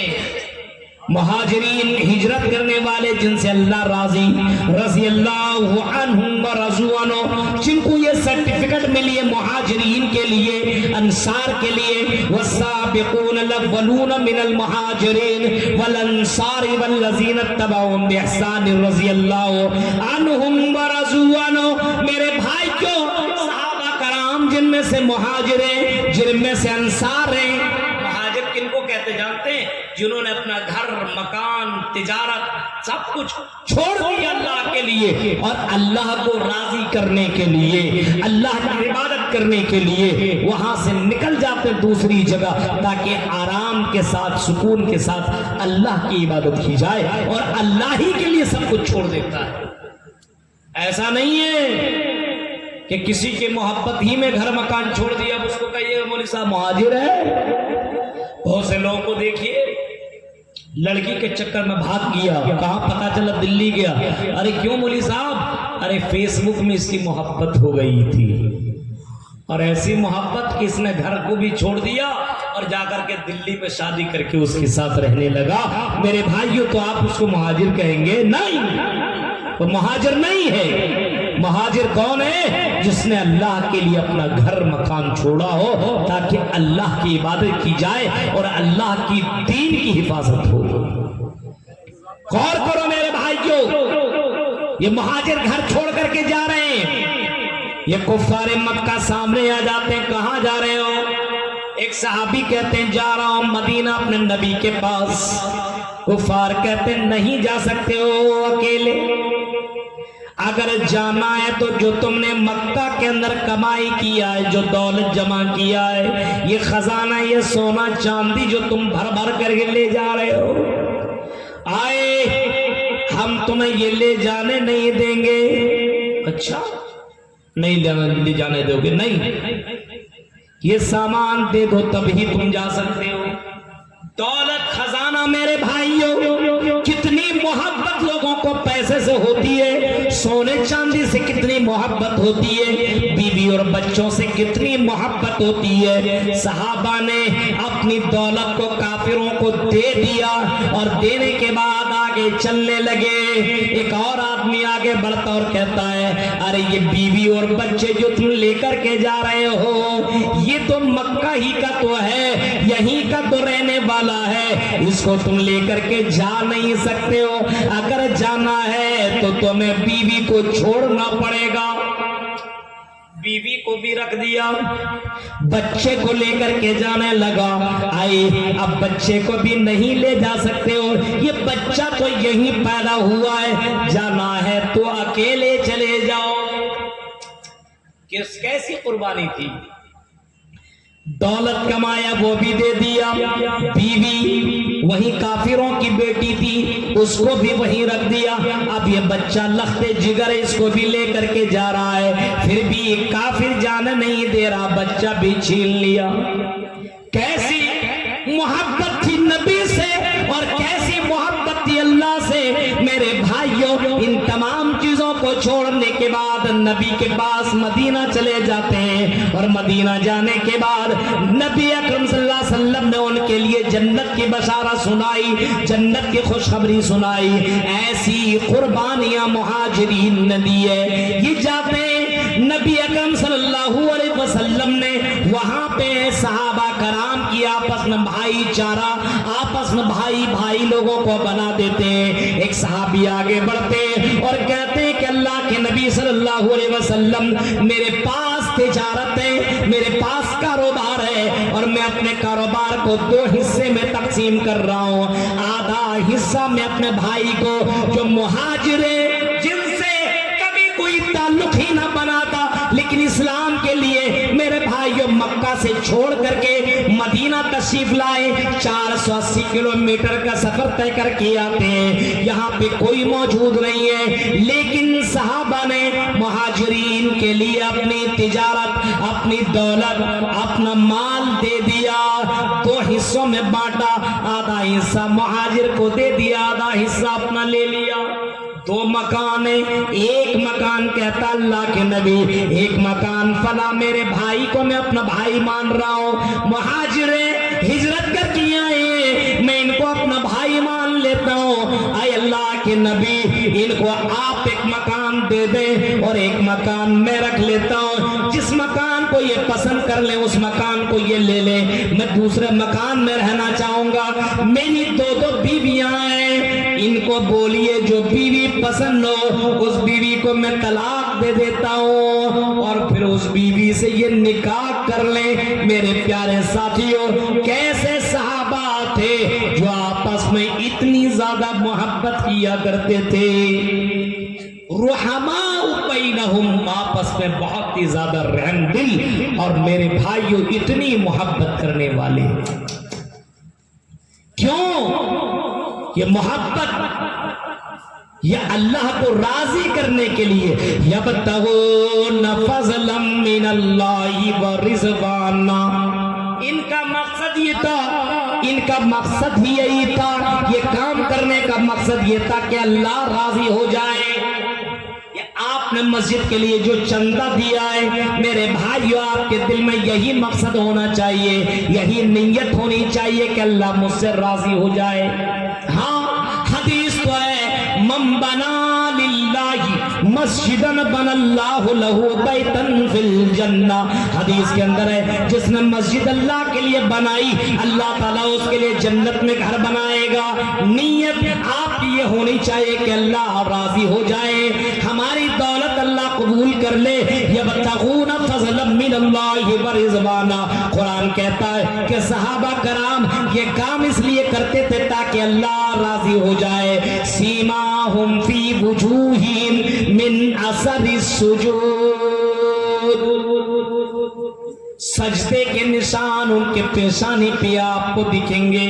मुहाजिरीन हिजरत करने वाले जिनसे अल्लाह राजी, रज़ी अल्लाहु अन्हुम व रज़ू अन्हु, जिनको ये सर्टिफिकेट मिली है मुहाजिरीन के लिए, अंसार के लिए, वस्साबिकून अल-अव्वलून मिनल मुहाजिरीन वल अंसारी वल्लज़ीना तबअहुम बिइहसान रज़ी अल्लाहु अन्हुम व रज़ू अन्हु। मेरे भाइयों, सहाबा कराम जिनमें से मुहाजिर हैं, जिनमें से अंसार हैं। मुहाजिर किनको कहते जानते हैं? जिन्होंने अपना घर, मकान, तिजारत सब कुछ छोड़ दिया अल्लाह के लिए और अल्लाह को राजी करने के लिए, अल्लाह की इबादत करने के लिए वहां से निकल जाते दूसरी जगह, ताकि आराम के साथ, सुकून के साथ अल्लाह की इबादत की जाए, और अल्लाह ही के लिए सब कुछ छोड़ देता है। ऐसा नहीं है कि किसी के मोहब्बत ही में घर मकान छोड़ दिया, उसको कहिए मौलवी साहब मुहाजिर है। बहुत से लोगों को देखिए, लड़की के चक्कर में भाग गया, कहाँ पता चला दिल्ली गया। अरे क्यों मौलवी साहब? अरे फेसबुक में इसकी मोहब्बत हो गई थी, और ऐसी मोहब्बत कि इसने घर को भी छोड़ दिया और जाकर के दिल्ली में शादी करके उसके साथ रहने लगा। मेरे भाइयों, तो आप उसको मुहाजिर कहेंगे? नहीं, वो मुहाजिर नहीं है। मुहाजिर कौन है? जिसने अल्लाह के लिए अपना घर मकान छोड़ा हो, ताकि अल्लाह की इबादत की जाए और अल्लाह की दीन की हिफाजत हो। गौर करो मेरे भाइयों, ये मुहाजिर घर छोड़ करके जा रहे हैं। ये कुफ्फारे मक्का सामने आ जाते हैं, कहां जा रहे हो? एक सहाबी कहते हैं जा रहा हूं मदीना अपने नबी के पास। कुफ्फार कहते हैं नहीं जा सकते हो अकेले, अगर जाना है तो जो तुमने मक्का के अंदर कमाई किया है, जो दौलत जमा किया है, ये खजाना, ये सोना चांदी जो तुम भर भर करके ले जा रहे हो, आए हम तुम्हें ये ले जाने नहीं देंगे। अच्छा, नहीं ले जाने दोगे? नहीं, ये सामान दे दो तभी तुम जा सकते हो। दौलत खजाना मेरे भाइयों, कितनी मोहब्बत लोगों को पैसे से होती है, सोने चांदी से कितनी मोहब्बत होती है, बीवी और बच्चों से कितनी मोहब्बत होती है। सहाबा ने अपनी दौलत को काफिरों को दे दिया और देने के बाद आगे चलने लगे। एक और आदमी आगे बढ़ता और कहता है अरे ये बीवी और बच्चे जो तुम लेकर के जा रहे हो, ये तो मक्का ही का तो है, यहीं का तो रहने वाला है, इसको तुम लेकर के जा नहीं सकते हो। अगर जाना है तो तुम्हें बीवी को छोड़ना पड़ेगा। बीवी को भी रख दिया, बच्चे को लेकर के जाने लगा। आए, अब बच्चे को भी नहीं ले जा सकते हो, ये बच्चा तो यहीं पैदा हुआ है, जाना है तो अकेले चले जाओ। कैसी कुर्बानी थी। दौलत कमाया वो भी दे दिया, बीवी वही काफिरों की बेटी थी उसको भी वहीं रख दिया। अब ये बच्चा लखते जिगर है, इसको भी लेकर के जा रहा है, फिर भी काफिर जाने नहीं दे रहा, बच्चा भी छीन लिया। कैसी मोहब्बत थी नबी से और कैसी मोहब्बत थी अल्लाह से। मेरे भाइयों, इन तमाम चीजों को छोड़ने के बाद नबी के पास मदीना चले जाते हैं, और मदीना जाने के बाद नबी अकरम सल्लल्लाहु अलैहि वसल्लम ने उनके लिए जन्नत की बशारत सुनाई, जन्नत की खुशखबरी सुनाई। ऐसी कुर्बानियां मुहाजिरीन ने दी है। ये जाते नबी अकरम सल्लल्लाहु अलैहि वसल्लम ने वहां पे सहाबा कराम की आपस में भाईचारा, आपस में भाई भाई लोगों को बना देते हैं। एक सहाबी आगे बढ़ते और कहते हैं कि अल्लाह के नबी सल्लल्लाहु अलैहि वसल्लम, मेरे पास तिजारत है, मेरे पास कारोबार है, और मैं अपने कारोबार को 2 हिस्से में तकसीम कर रहा हूँ। आधा हिस्सा मैं अपने भाई को जो मुहाजिर है, जिनसे कभी कोई ताल्लुक ही ना बनाता, लेकिन इस्लाम के लिए मेरे भाइयों मक्का से छोड़ करके मदीना तशरीफ लाए, 480 किलोमीटर का सफर तय करके आते हैं। यहाँ पे कोई मौजूद नहीं है, लेकिन सहाबा ने मुहाजिरीन के लिए अपनी तिजारत, अपनी दौलत, अपना माल दे दिया। 2 हिस्से हिस्सों में बांटा, आधा हिस्सा मुहाजिर को दे दिया, आधा हिस्सा अपना ले लिया। 2 मकान है, एक मकान कहता अल्लाह के नबी, एक मकान फला मेरे भाई को मैं अपना भाई मान रहा हूँ, मुहाजिर हिजरत कर किया है, मैं इनको अपना भाई मान लेता हूँ। आए अल्लाह के नबी, इनको आप एक मकान दे दे और एक मकान मैं रख लेता हूँ, जिस मकान को ये पसंद कर ले उस मकान को ये ले ले, मैं दूसरे मकान में रहना चाहूंगा। मेरी 2 बीवियां हैं, इनको बोलिए जो बीवी पसंद हो उस बीवी को मैं तलाक दे देता हूँ और फिर उस बीवी से ये निकाह कर ले। मेरे प्यारे साथियों, कैसे सहाबा थे जो आपस में इतनी ज्यादा मोहब्बत किया करते थे। रुहमा बैनहुम, आपस में बहुत ही ज्यादा रहमदिल और मेरे भाइयों इतनी मोहब्बत करने वाले। क्यों? ये मोहब्बत ये अल्लाह को राजी करने के लिए, यबतगून फज़लन मिनल्लाहि व रिज़वाना, इनका मकसद ये था, इनका मकसद ही यही था, ये काम करने का मकसद ये था कि अल्लाह राजी हो जाए। आपने मस्जिद के लिए जो चंदा दिया है मेरे भाइयों, आपके दिल में यही मकसद होना चाहिए, यही नियत होनी चाहिए कि अल्लाह मुझसे राजी हो जाए। हाँ, हदीस तो है, मन बना लिल्लाहि मस्जिदन बनल्लाहु लहू बैतन फिल जन्ना, हदीस के अंदर है, जिसने मस्जिद अल्लाह के लिए बनाई अल्लाह ताला उसके लिए जन्नत में घर बनाएगा। नीयत आपकी ये होनी चाहिए कि अल्लाह राजी हो जाए, हमारी दौलत अल्लाह कबूल कर ले। यबतगून फज़लन मिनल्लाहि व रिज़वाना, कुरान कहता है कि सहाबा कराम ये काम इसलिए करते थे ताकि अल्लाह राजी हो जाए। सीमाहुम फी वुजूहिम मिन असरिस सुजूद, सजदे के निशान उनके पेशानी पे आपको दिखेंगे।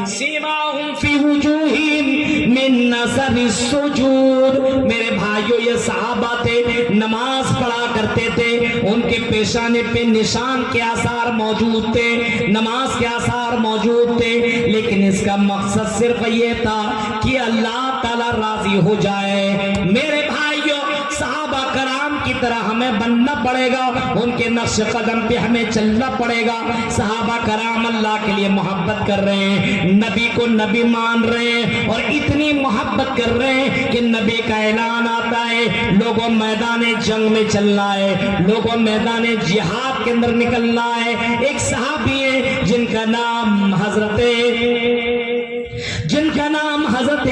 सीमाहुम फी वुजूहिम मिन असरिस सुजूद, मेरे भाइयों ये सहाबा थे, नमाज पढ़ा करते थे, उनके पेशाने पे निशान के आसार मौजूद थे, नमाज के आसार मौजूद थे, लेकिन इसका मकसद सिर्फ ये था कि अल्लाह ताला राजी हो जाए। मेरे भाइयों, सहाबा कराम की तरह हमें बनना पड़ेगा, उनके नक्श कदम पे हमें चलना पड़ेगा। सहाबा कराम अल्लाह के लिए मोहब्बत कर रहे हैं, नबी को नबी मान रहे हैं और इतनी मोहब्बत कर रहे हैं कि नबी का ऐलान आता है, लोगों मैदान जंग में चलना है, लोगों मैदान जिहाद के अंदर निकलना है। एक सहाबी है जिनका नाम हजरत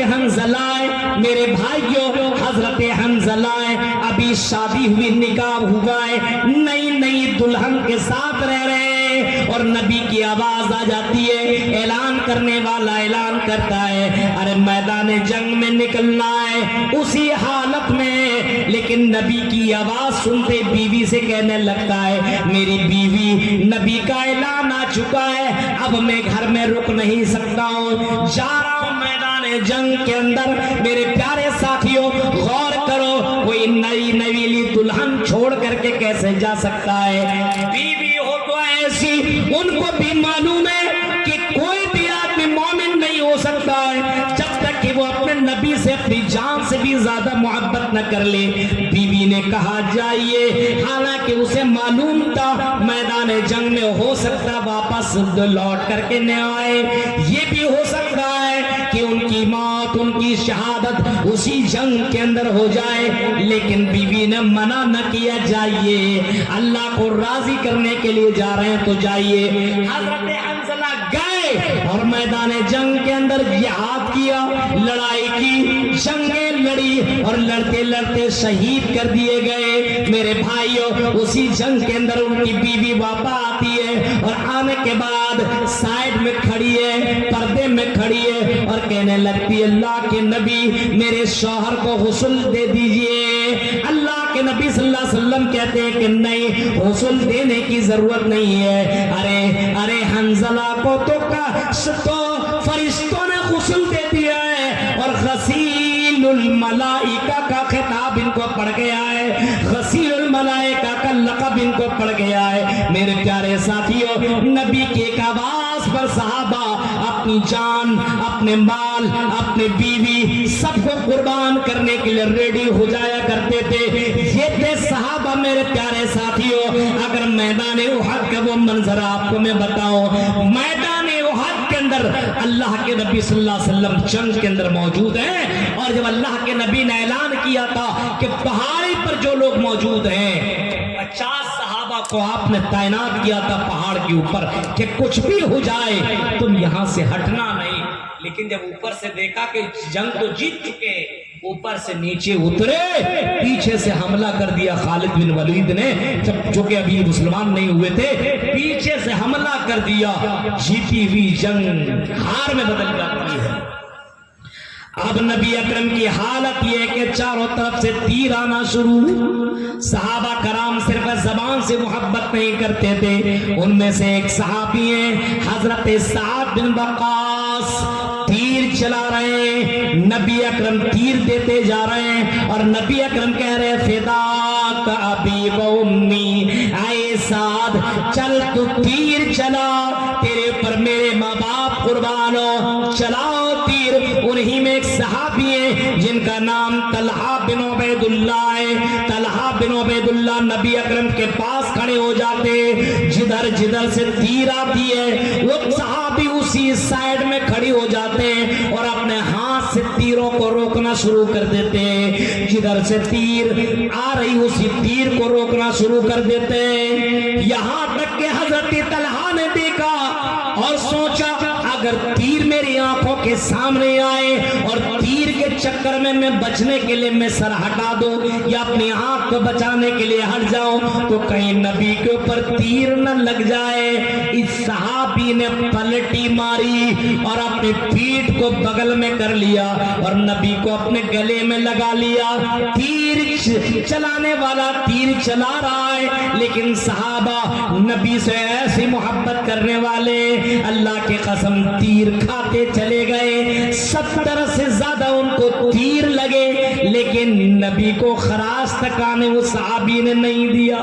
हंज़ला है। मेरे भाइयों, हजरत हंज़ला है, अभी शादी हुई, निकाह हुआ है, नई नई दुल्हन के साथ रह रहे हैं और नबी की आवाज आ जाती है, ऐलान करने वाला ऐलान करता है, अरे मैदान जंग में निकलना है। उसी हालत में लेकिन नबी की आवाज सुनते बीवी से कहने लगता है, मेरी बीवी, नबी का ऐलान आ चुका है, अब मैं घर में रुक नहीं सकता हूँ, जा रहा हूँ मैदान जंग के अंदर। मेरे प्यारे साथियों, गौर करो, कोई नई नवीली दुल्हन छोड़ करके कैसे जा सकता है? बीवी हो तो ऐसी, उनको भी मालूम है कि कोई भी आदमी मोमिन नहीं हो सकता है जब तक कि वो अपने नबी से अपनी जान से भी ज्यादा मोहब्बत न कर ले। बीवी ने कहा जाइए, हालांकि उसे मालूम था मैदान जंग में हो सकता वापस लौट करके न आए, ये भी हो सकता है कि उनकी मौत, उनकी शहादत उसी जंग के अंदर हो जाए, लेकिन बीवी ने मना न किया, जाइए, अल्लाह को राजी करने के लिए जा रहे हैं तो जाइए। हजरत हंज़ला गए और मैदान जंग के अंदर जिहाद किया, लड़ाई की, जंगें लड़ी और लड़ते लड़ते शहीद कर दिए गए। मेरे भाइयों, उसी जंग के अंदर उनकी बीवी वापस आती है और आने के बाद साइड में खड़ी है, पर्दे में खड़ी है और कहने लगती है, अल्लाह के नबी, मेरे शौहर को गुस्ल दे दीजिए। अल्लाह के नबी सल्लल्लाहु अलैहि वसल्लम कहते हैं कि नहीं, गुस्ल देने की जरूरत नहीं है। अरे हंज़ला को तो फरिश्तों ने गुस्ल दे दिया है और गसीलुल मलाइका का खिताब इनको पड़ गया है, गसीलुल मलाइका का लक़ब इनको पड़ गया है। मेरे प्यारे साथियों, नबी की एक आवाज नमाज पर सहाबा अपनी जान, अपने माल, अपने बीवी सबको कुर्बान करने के लिए रेडी हो जाया करते थे। ये थे सहाबा मेरे प्यारे साथियों। अगर मैदान उहद का वो मंजर आपको मैं बताऊं, मैदान उहद के अंदर अल्लाह के नबी सल्लल्लाहु अलैहि वसल्लम जंग के अंदर मौजूद हैं, और जब अल्लाह के नबी ने ऐलान किया था कि पहाड़ी पर जो लोग मौजूद हैं, 50 सहाबा को आपने तैनात किया था पहाड़ के ऊपर कि कुछ भी हो जाए तुम यहां से हटना नहीं। लेकिन जब ऊपर से देखा कि जंग तो जीत चुके, ऊपर से नीचे उतरे, पीछे से हमला कर दिया खालिद बिन वलीद ने, जब जो कि अभी मुसलमान नहीं हुए थे, पीछे से हमला कर दिया। जीती हुई जंग हार में बदल जाती है। अब नबी अकरम की हालत यह कि चारों तरफ से तीर आना शुरू। सहाबा कराम सिर्फ जबान से मोहब्बत नहीं करते थे। उनमें से एक सहाबी है हजरत साद बिन वक्कास, तीर चला रहे हैं, नबी अकरम तीर देते जा रहे हैं और नबी अकरम कह रहे फिदा का अबी व उम्मी, आए साद चल तू तीर चला, तेरे पर मेरे माँ बाप कुर्बान हो, चलाओ तीर। उन्हीं में एक सहाबी है जिनका नाम तलहा बिन उबैदुल्लाह है। तलहा बिन उबैदुल्लाह नबी अकरम के पास खड़े हो जाते, जिधर जिधर से तीर आती है वो सहाबी उसी साइड में खड़ी हो जाते हैं और अपने हाथ से तीरों को रोकना शुरू कर देते हैं। जिधर से तीर आ रही उसी तीर को रोकना शुरू कर देते हैं। यहां तक कि हजरत तलहा ने देखा और सोचा अगर तीर मेरी आंखों के सामने आए और तीर के चक्कर में मैं बचने के लिए मैं सर हटा दूं या अपनी आंख को बचाने के लिए हट जाऊं तो कहीं नबी के ऊपर तीर न लग जाए। इस सहाबी ने पलटी मारी और अपनी पीठ को बगल में कर लिया और नबी को अपने गले में लगा लिया। तीर चलाने वाला तीर चला रहा है, लेकिन सहाबा नबी से ऐसी मोहब्बत करने वाले अल्लाह के कसम तीर खाते चले गए। 70 से ज्यादा उनको तीर लगे, लेकिन नबी को खराश तक आने वो सहाबी ने नहीं दिया।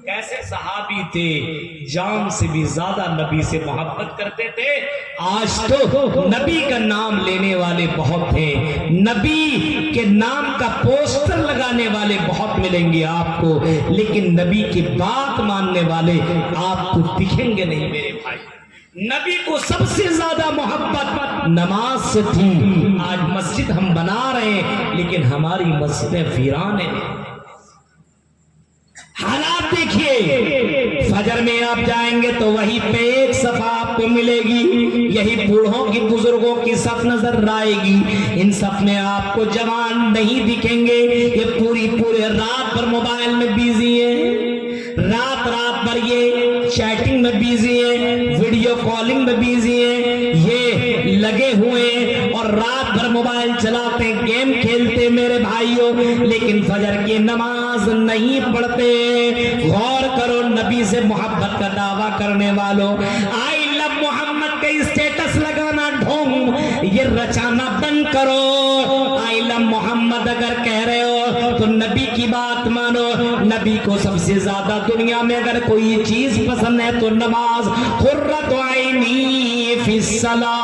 कैसे सहाबी थे, जान से भी ज्यादा नबी से मोहब्बत करते थे। आज तो नबी का नाम लेने वाले बहुत हैं, नबी के नाम का पोस्टर लगाने वाले बहुत मिलेंगे आपको, लेकिन नबी की बात मानने वाले आपको दिखेंगे नहीं मेरे भाई। नबी को सबसे ज्यादा मोहब्बत नमाज से थी। आज मस्जिद हम बना रहे हैं, लेकिन हमारी मस्जिदें वीरान हैं। हालात देखिए, फजर में आप जाएंगे तो वहीं पे एक सफा आपको मिलेगी, यही बूढ़ों की बुजुर्गों की सफ नजर आएगी। इन सफ में आपको जवान नहीं दिखेंगे, ये पूरे रात भर मोबाइल में बिजी है, रात भर ये चैटिंग में बिजी है, वीडियो कॉलिंग में बिजी है, ये लगे हुए और रात भर मोबाइल चलाते, गेम खेलते मेरे भाइयों, लेकिन फजर की नमाज नहीं पढ़ते। गौर करो, नबी से मोहब्बत का दावा करने वालों, आई लव मोहम्मद का स्टेटस लगाना ढोंग ये रचाना बंद करो। आई लव मोहम्मद अगर कह रहे हो तो नबी की बात मानो। नबी को सबसे ज्यादा दुनिया में अगर कोई चीज पसंद है तो नमाज। खुर्रत आईनी फिस्सला,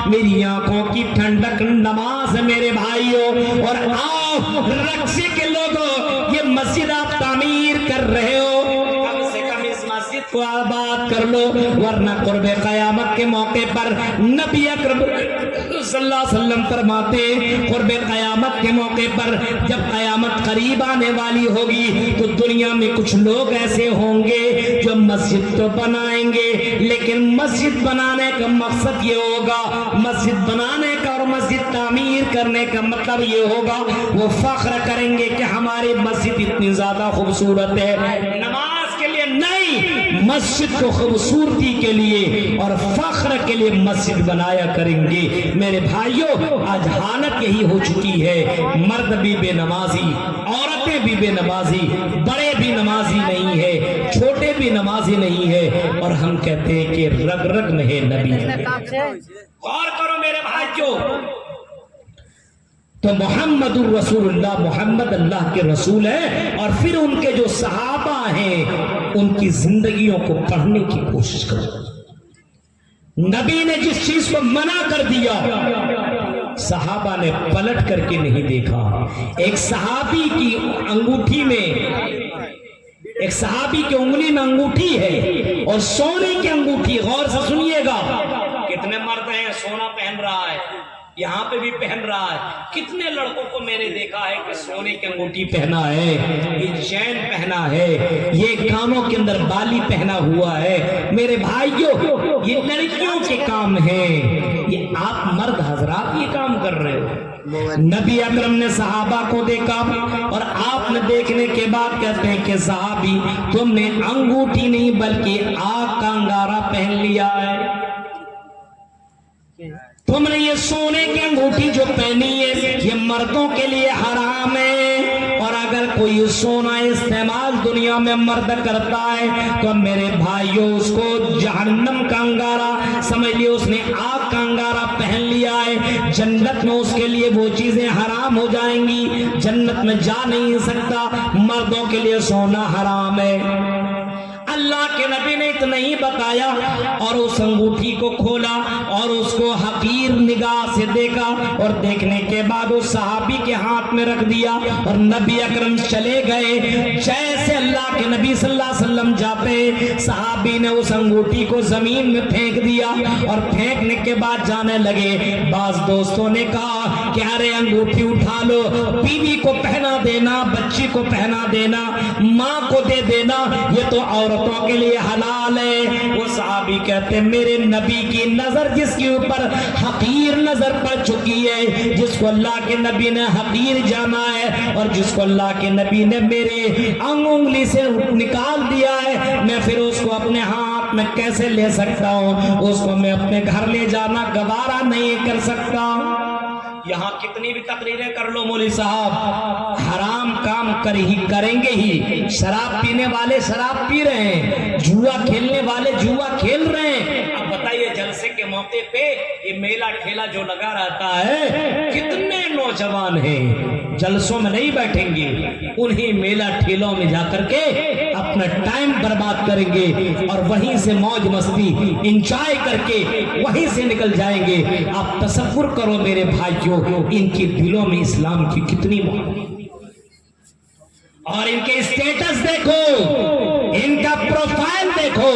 मेरी आंखों की ठंडक नमाज है मेरे भाइयों। और आओ रक्सी के लोगों, ये मस्जिद आप तामीर कर रहे हो, कम से कम इस मस्जिद को आबाद कर लो, वरना कुर्बे क़यामत के मौके पर नबी अकरम सल्लल्लाहु अलैहि वसल्लम फरमाते, कुर्बे क़यामत के मौके पर जब क़यामत करीब आने वाली होगी तो दुनिया में कुछ लोग ऐसे होंगे जो मस्जिद तो बनाएंगे, लेकिन मस्जिद बनाने का मकसद ये होगा, मस्जिद बनाने का और मस्जिद तामीर करने का मतलब ये होगा, वो फख्र करेंगे कि हमारी मस्जिद इतनी ज्यादा खूबसूरत है। नमाज के लिए नहीं, मस्जिद को खूबसूरती के लिए और फख्र के लिए मस्जिद बनाया करेंगे। मेरे भाइयों, आज हालत यही हो चुकी है, मर्द भी बेनमाजी, औरतें भी बेनमाजी, बड़े भी नमाजी नहीं है, छोटे भी नमाजी नहीं है, और हम कहते हैं कि रग रग में है नबी। गौर करो मेरे भाइयों, तो मोहम्मदुर रसूलुल्लाह, मोहम्मद अल्लाह के रसूल है। और फिर उनके जो सहाबा हैं उनकी जिंदगियों को पढ़ने की कोशिश करो। नबी ने जिस चीज को मना कर दिया, सहाबा ने पलट करके नहीं देखा। एक सहाबी की अंगूठी में, एक सहाबी की उंगली में अंगूठी है और सोने की अंगूठी, गौर से सुनिएगा, कितने मर्द हैं सोना पहन रहा है, यहाँ पे भी पहन रहा है, कितने लड़कों को मैंने देखा है कि सोने की अंगूठी पहना है, ये चैन पहना है, ये कानों के अंदर बाली पहना हुआ है। मेरे भाइयों, ये लड़कियों के काम है, ये आप मर्द हजरात ये काम कर रहे हो। नबी अकरम ने सहाबा को देखा और आपने देखने के बाद कहते हैं कि सहाबी तुमने अंगूठी नहीं बल्कि आग का अंगारा पहन लिया है, तुमने ये सोने की अंगूठी जो पहनी है ये मर्दों के लिए हराम है, और अगर कोई सोना इस्तेमाल दुनिया में मर्द करता है तो मेरे भाइयों उसको जहन्नम का अंगारा समझ लिया, उसने आग का अंगारा पहन लिया है। जन्नत में उसके लिए वो चीजें हराम हो जाएंगी, जन्नत में जा नहीं सकता। मर्दों के लिए सोना हराम है। अल्लाह के नबी ने इतना ही बताया और उस अंगूठी को खोला और उसको हकीर निगाह से देखा और देखने के बाद उस सहाबी के हाथ में रख दिया और नबी अकरम चले गए। जैसे अल्लाह के नबी सल्लल्लाहु अलैहि वसल्लम जाते, सहाबी ने उस अंगूठी को जमीन में फेंक दिया और फेंकने के बाद जाने लगे। बाज दोस्तों ने कहा कि अरे अंगूठी उठा लो, बीवी को पहना देना, बच्ची को पहना देना, माँ को दे देना, ये तो औरतों के लिए हलाल है। वो सहाबी कहते मेरे नबी की नजर जिसके ऊपर हकीर नजर पड़ चुकी है, जिसको अल्लाह के नबी ने हकीर जाना है और जिसको अल्लाह के नबी ने मेरे अंगुली से निकाल दिया है, मैं फिर उसको अपने हाथ में कैसे ले सकता हूँ? उसको मैं अपने घर ले जाना गवारा नहीं कर सकता। यहाँ कितनी भी तकरीरें कर लो मौलवी साहब, हराम काम करेंगे ही। शराब पीने वाले शराब पी रहे हैं, जुआ खेलने वाले जुआ खेल रहे हैं। अब बताइए जलसे के मौके पे ये मेला ठेला जो लगा रहता है, कितने नौजवान हैं जलसों में नहीं बैठेंगे, उन्हीं मेला ठेलों में जाकर के अपना टाइम बर्बाद करेंगे और वहीं से मौज मस्ती इंजॉय करके वहीं से निकल जाएंगे। आप तसव्वुर करो मेरे भाइयों, इनके दिलों में इस्लाम की कितनी और इनके स्टेटस देखो, इनका प्रोफाइल देखो,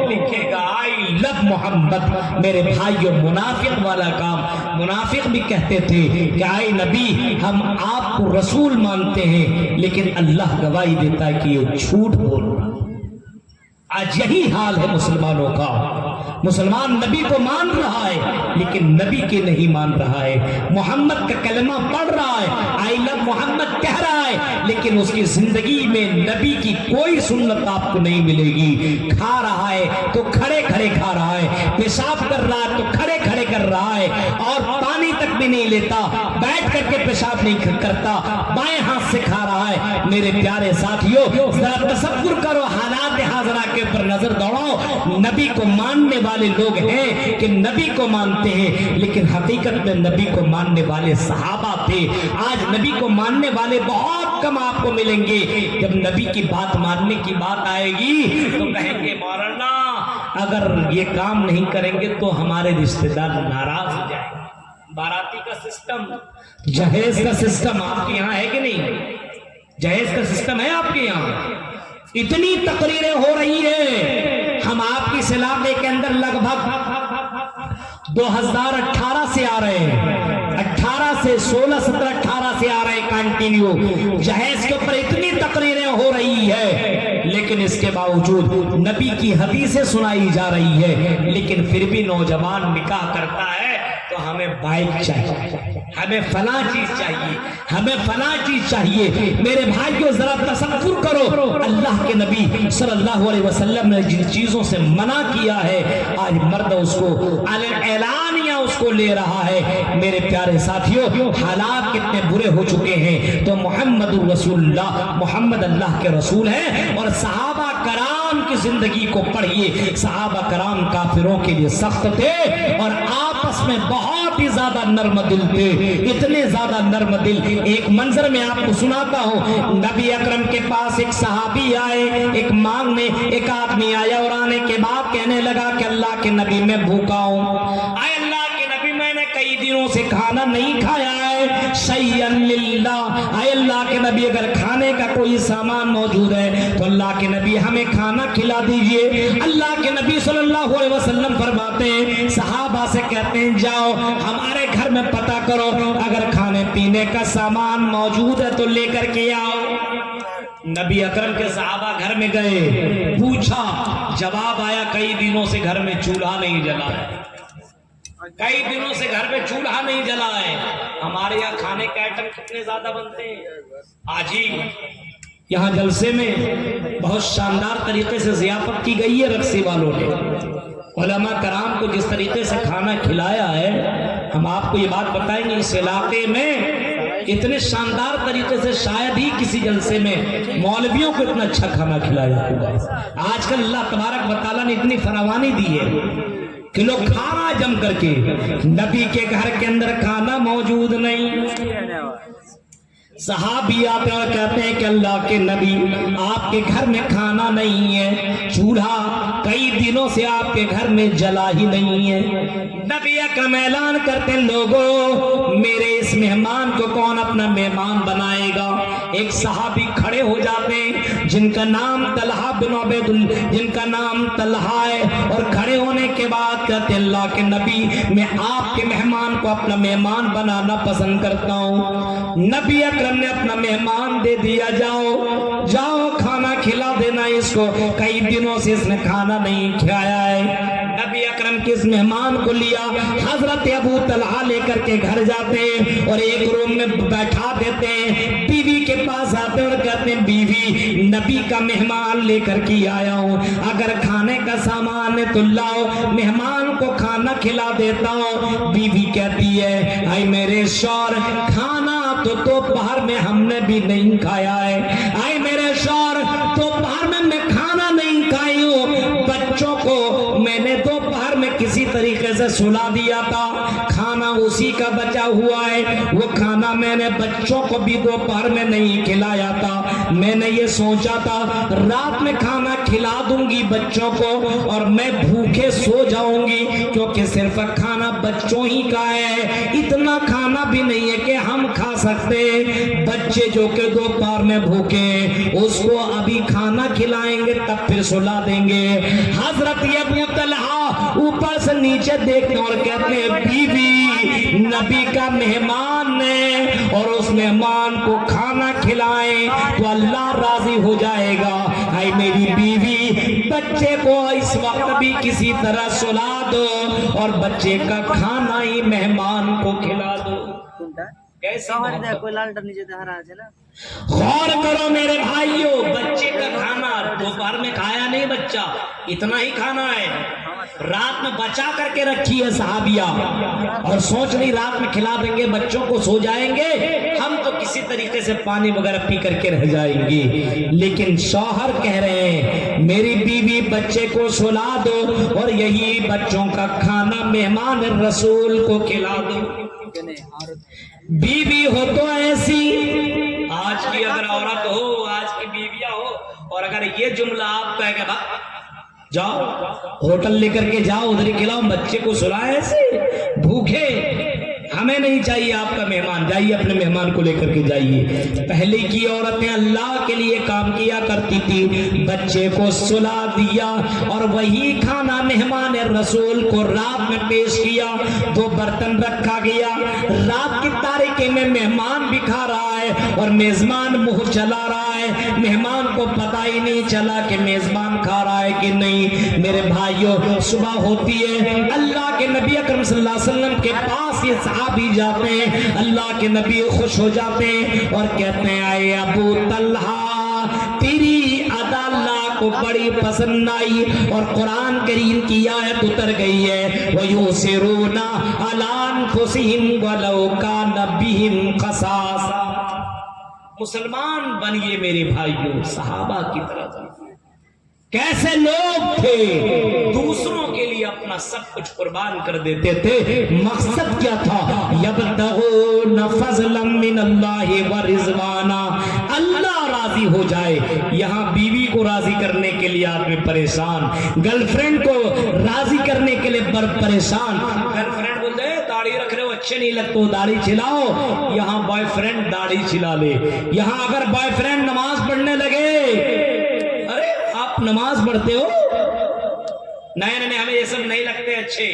लिखेगा आई लव मोहम्मद। मेरे भाइयों, मुनाफिक वाला काम, मुनाफिक भी कहते थे कि आई नबी हम आपको रसूल मानते हैं, लेकिन अल्लाह गवाही देता है कि ये झूठ बोल रहा है। आज यही हाल है मुसलमानों का। मुसलमान नबी को मान रहा है लेकिन नबी के नहीं मान रहा है। मोहम्मद का कलमा पढ़ रहा है, आई लव मोहम्मद कह रहा है, लेकिन उसकी जिंदगी में नबी की कोई सुन्नत आपको नहीं मिलेगी। खा रहा है तो खड़े खड़े खा रहा है, पेशाब कर रहा है तो खड़े खड़े कर रहा है, और पानी तक भी नहीं लेता, बैठ करके पेशाब नहीं करता, बाएं हाथ से खा रहा है। मेरे प्यारे साथियों, जरा तसव्वुर करो, हालात हाजरा के ऊपर नजर दौड़ाओ। नबी को मानने वाले लोग हैं कि नबी को मानते हैं, लेकिन हकीकत में नबी को मानने वाले सहाबा थे। आज नबी को मानने वाले बहुत कम आपको मिलेंगे। जब नबी की बात मानने की बात आएगी तो कहेंगे मौलाना अगर ये काम नहीं करेंगे तो हमारे रिश्तेदार नाराज हो जाएंगे। बाराती का सिस्टम, जहेज का सिस्टम आपके यहाँ है कि नहीं? जहेज का सिस्टम है आपके यहाँ? इतनी तकरीरें हो रही है। हम आपकी इस इलाके के अंदर लगभग 2018 से आ रहे हैं, 18 से 16, 17, 18 से आ रहे हैं कंटिन्यू। जहेज के ऊपर इतनी तकरीरें हो रही है, लेकिन इसके बावजूद नबी की हदीसें सुनाई जा रही है, लेकिन फिर भी नौजवान निकाह करता है तो हमें बाइक चाहिए, हमें फला चीज चाहिए, हमें फला चीज चाहिए। मेरे भाइयों, जरा तसव्वुर करो, अल्लाह के नबी सल्लल्लाहु अलैहि वसल्लम ने जिन चीजों से मना किया है, आज मर्द उसको ऐलानिया उसको ले रहा है। मेरे प्यारे साथियों, हालात कितने बुरे हो चुके हैं। तो मोहम्मदुर रसूलुल्लाह, मोहम्मद अल्लाह के रसूल हैं। और सहाबा कराम की जिंदगी को पढ़िए, सहाबा कराम काफिरों के लिए सख्त थे और आपस में बहुत بہت ہی زیادہ نرم دل تھے، اتنے زیادہ نرم دل۔ ایک منظر میں آپ کو سناتا ہوں، نبی اکرم کے پاس ایک صحابی آئے، ایک مانگنے ایک آدمی آیا اور آنے کے بعد کہنے لگا کہ اللہ کے نبی میں بھوکا ہوں، اے اللہ کے نبی میں نے کئی دنوں سے کھانا نہیں کھایا ہے، شیئا للہ، اے اللہ کے نبی اگر کھانے کا کوئی سامان موجود ہے تو اللہ کے نبی ہمیں کھانا کھلا دیجئے۔ اللہ کے نبی صلی اللہ علیہ وسلم فرماتے ہیں، صحابہ سے کہتے ہیں جاؤ ہمارے گھر میں پتہ کرو، اگر کھانے پینے کا سامان موجود ہے تو لے کر کے آؤ۔ نبی اکرم کے صحابہ گھر میں گئے، پوچھا، جواب آیا کئی دنوں سے گھر میں چولہا نہیں جلا ہے، کئی دنوں سے گھر میں چولہا نہیں جلا ہے۔ ہمارے یہاں کھانے کے آئٹم کتنے زیادہ بنتے ہیں، آج ہی یہاں جلسے میں بہت شاندار طریقے سے ضیافت کی گئی ہے، رقصے والوں نے علماء کرام کو جس طریقے سے کھانا کھلایا ہے، ہم آپ کو یہ بات بتائیں گے، اس علاقے میں اتنے شاندار طریقے سے شاید ہی کسی جلسے میں مولویوں کو اتنا اچھا کھانا کھلایا ہوگا۔ آج کل اللہ تبارک و تعالیٰ نے اتنی فراوانی دی ہے کہ لوگ کھانا جم کر کے، نبی کے گھر کے اندر کھانا موجود نہیں۔ صحابی آتے اور کہتے ہیں کہ اللہ کے نبی آپ کے گھر میں کھانا نہیں ہے، چولہا کئی دنوں سے آپ کے گھر میں جلا ہی نہیں ہے۔ نبی اکرم اعلان کرتے ہیں، لوگوں میرے اس مہمان کو کون اپنا مہمان بنائے گا؟ ایک صحابی کھڑے ہو جاتے ہیں جن کا نام طلحہ بن عبید جن کا نام طلحہ ہے، اور کھڑے ہونے کے بعد کہتے ہیں اللہ کے نبی میں آپ کے مہمان کو اپنا مہمان بنانا پسند کرتا ہوں۔ نبی اکرم نے اپنا مہمان دے دیا، جاؤ جاؤ کھانا کھلا دینا اس کو، کئی دنوں سے اس نے کھانا نہیں کھایا ہے۔ نبی اکرم کے اس مہمان کو لیا، حضرت ابو طلحہ لے کر کے گھر جاتے ہیں اور ایک روم میں بیٹھا دیتے ہیں، بیوی کے پاس آتے اور کہتے ہیں بیوی نبی کا مہمان لے کر کے آیا ہوں، اگر کھانے کا سامان ہے تو لاؤ، مہمان کو کھانا کھلا دیتا ہوں۔ بیوی کہتی ہے اے میرے شوہر کھانا تو دوپہر میں ہم نے بھی نہیں کھایا ہے، اے میرے شوہر دوپہر میں کھانا نہیں کھائی ہوں، بچوں کو میں نے دوپہر میں کسی طریقے سے سلا دیا تھا، کھانا اسی کا بچا ہوا ہے، وہ کھانا میں نے بچوں کو بھی دوپہر میں نہیں کھلایا تھا، میں نے یہ سوچا تھا رات میں کھانا کھلا دوں گی بچوں کو اور میں بھوکے سو جاؤں گی، کیونکہ صرف کھانا بچوں ہی کا ہے، اتنا کھانا بھی نہیں ہے کہ ہم کھا سکتے، بچے جو کہ دوپہر میں بھوکے اس کو ابھی کھانا کھلائیں گے تب پھر سلا دیں گے۔ حضرت ابو طلحہ اوپر سے نیچے دیکھتے اور کہتے ہیں بیوی نبی کا مہمان ہے اور اس مہمان کو کھانا کھلائیں تو اللہ راضی ہو جائے گا، اے میری بیوی بچے کو اس وقت بھی کسی طرح سلا دو اور بچے کا کھانا ہی مہمان کو کھلا دو۔ غور کرو میرے بھائیوں، بچے کا کھانا دوپہر میں کھایا نہیں، بچہ اتنا ہی کھانا ہے، رات میں بچا کر کے رکھی ہے صحابیہ اور سوچ نہیں رات میں کھلا دیں گے بچوں کو سو جائیں گے، ہم تو کسی طریقے سے پانی وغیرہ پی کر کے رہ جائیں گے، لیکن شوہر کہہ رہے ہیں میری بیوی بچے کو سلا دو اور یہی بچوں کا کھانا مہمان رسول کو کھلا دو۔ بیوی ہو تو ایسی، آج کی اگر عورت ہو، آج کی بیویاں ہو، اور اگر یہ جملہ آپ کہہ کہ جاؤ ہوٹل لے کر کے جاؤ ادھر ہی کھلاؤ، بچے کو سلائے ایسے بھوکے، ہمیں نہیں چاہیے آپ کا مہمان، جائیے اپنے مہمان کو لے کر کے جائیے۔ پہلے کی عورتیں اللہ کے لیے کام کیا کرتی تھی، بچے کو سلا دیا اور وہی کھانا مہمان رسول کو رات میں پیش کیا، 2 برتن رکھا گیا، رات کی تاریکی میں مہمان بھی کھا رہا ہے اور میزبان منہ چلا رہا ہے، مہمان کو پتہ ہی نہیں چلا کہ میزبان کھا رہا ہے کہ نہیں۔ میرے بھائیوں صبح ہوتی ہے، اللہ کے نبی اکرم صلی اللہ علیہ وسلم کے پاس یہ صحابی جاتے ہیں، اللہ کے نبی خوش ہو جاتے ہیں اور کہتے ہیں اے ابو طلحہ تیری ادا اللہ کو بڑی پسند آئی اور قرآن کریم کی آیت اتر گئی ہے وَيُؤْثِرُونَ عَلَىٰ أَنفُسِهِمْ وَلَوْ كَانَ بِهِمْ خَصَاصَةٌ۔ مسلمان بنیے میرے بھائیوں، صحابہ کی طرح कैसे लोग थे, दूसरों के लिए अपना सब कुछ कुर्बान कर देते थे। मकसद क्या था? यब्तगून फज़लन मिनल्लाहि व रिज़वाना, अल्लाह राजी हो जाए। यहाँ बीवी को राजी करने के लिए आदमी परेशान, गर्लफ्रेंड को राजी करने के लिए परेशान। गर्लफ्रेंड बोलते दाढ़ी रख रहे हो, अच्छे नहीं लगते हो, दाढ़ी छिलाओ। यहाँ बॉयफ्रेंड दाढ़ी छिला ले। यहाँ अगर बॉयफ्रेंड नमाज पढ़ने लगे, अरे आप नमाज पढ़ते हो? नहीं नहीं, हमें ये सब नहीं लगते अच्छे,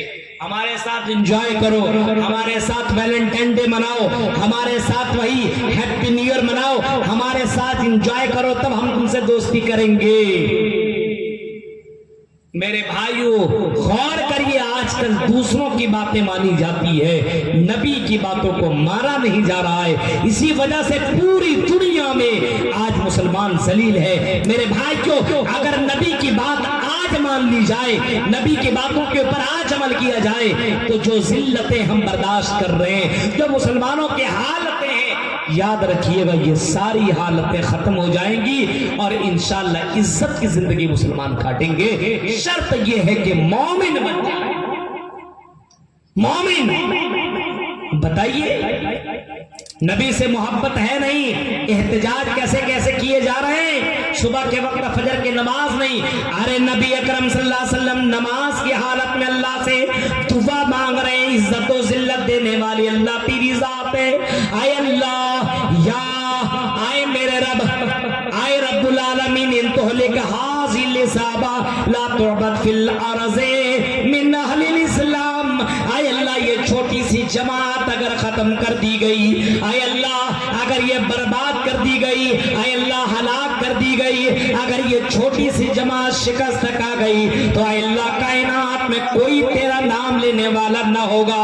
हमारे साथ एंजॉय करो, हमारे साथ वैलेंटाइन डे मनाओ, हमारे साथ वही हैप्पी न्यू ईयर मनाओ, हमारे साथ एंजॉय करो, तब हम तुमसे दोस्ती करेंगे। मेरे भाइयों, गौर करिए, आजकल दूसरों की बातें मानी जाती है, नबी की बातों को माना नहीं जा रहा है। इसी वजह से पूरी दुनिया में आज मुसलमान जलील है। मेरे भाइयों, अगर नबी की बात आज मान ली जाए, नबी की बातों के ऊपर आज अमल किया जाए, तो जो जिल्लतें हम बर्दाश्त कर रहे हैं, जो मुसलमानों की हालतें हैं, याद रखिएगा ये सारी हालतें खत्म हो जाएंगी और इंशाअल्लाह इज्जत की जिंदगी मुसलमान काटेंगे। शर्त यह है कि मोमिन बन जाए। मोमिन, बताइए, नबी से मोहब्बत है नहीं, एहतजाज कैसे कैसे किए जा रहे हैं। सुबह के वक्त फजर की नमाज नहीं, अरे नबी अकरम सल्लल्लाहु अलैहि वसल्लम नमाज की हालत में अल्लाह से दुआ मांग रहे हैं। इज्जत और जिल्लत देने वाली अल्लाह तेरी जात है। आए अल्लाह, या आए मेरे रब, आए रब्बुल आलमीन, इन तोहलिक हाज़िल साबा ला तुअबद फिल अर्ज़े मिन अहलिल इस्लाम। आए अल्लाह, ये छोटी सी जमात अगर खत्म कर दी गई, आए अल्लाह अगर ये बर्बाद कर दी गई, आए अल्लाह हलाक कर दी गई, अगर ये छोटी सी जमात शिकस्त खा गई, तो आए अल्लाह कायनात में कोई तेरा नाम लेने वाला न होगा।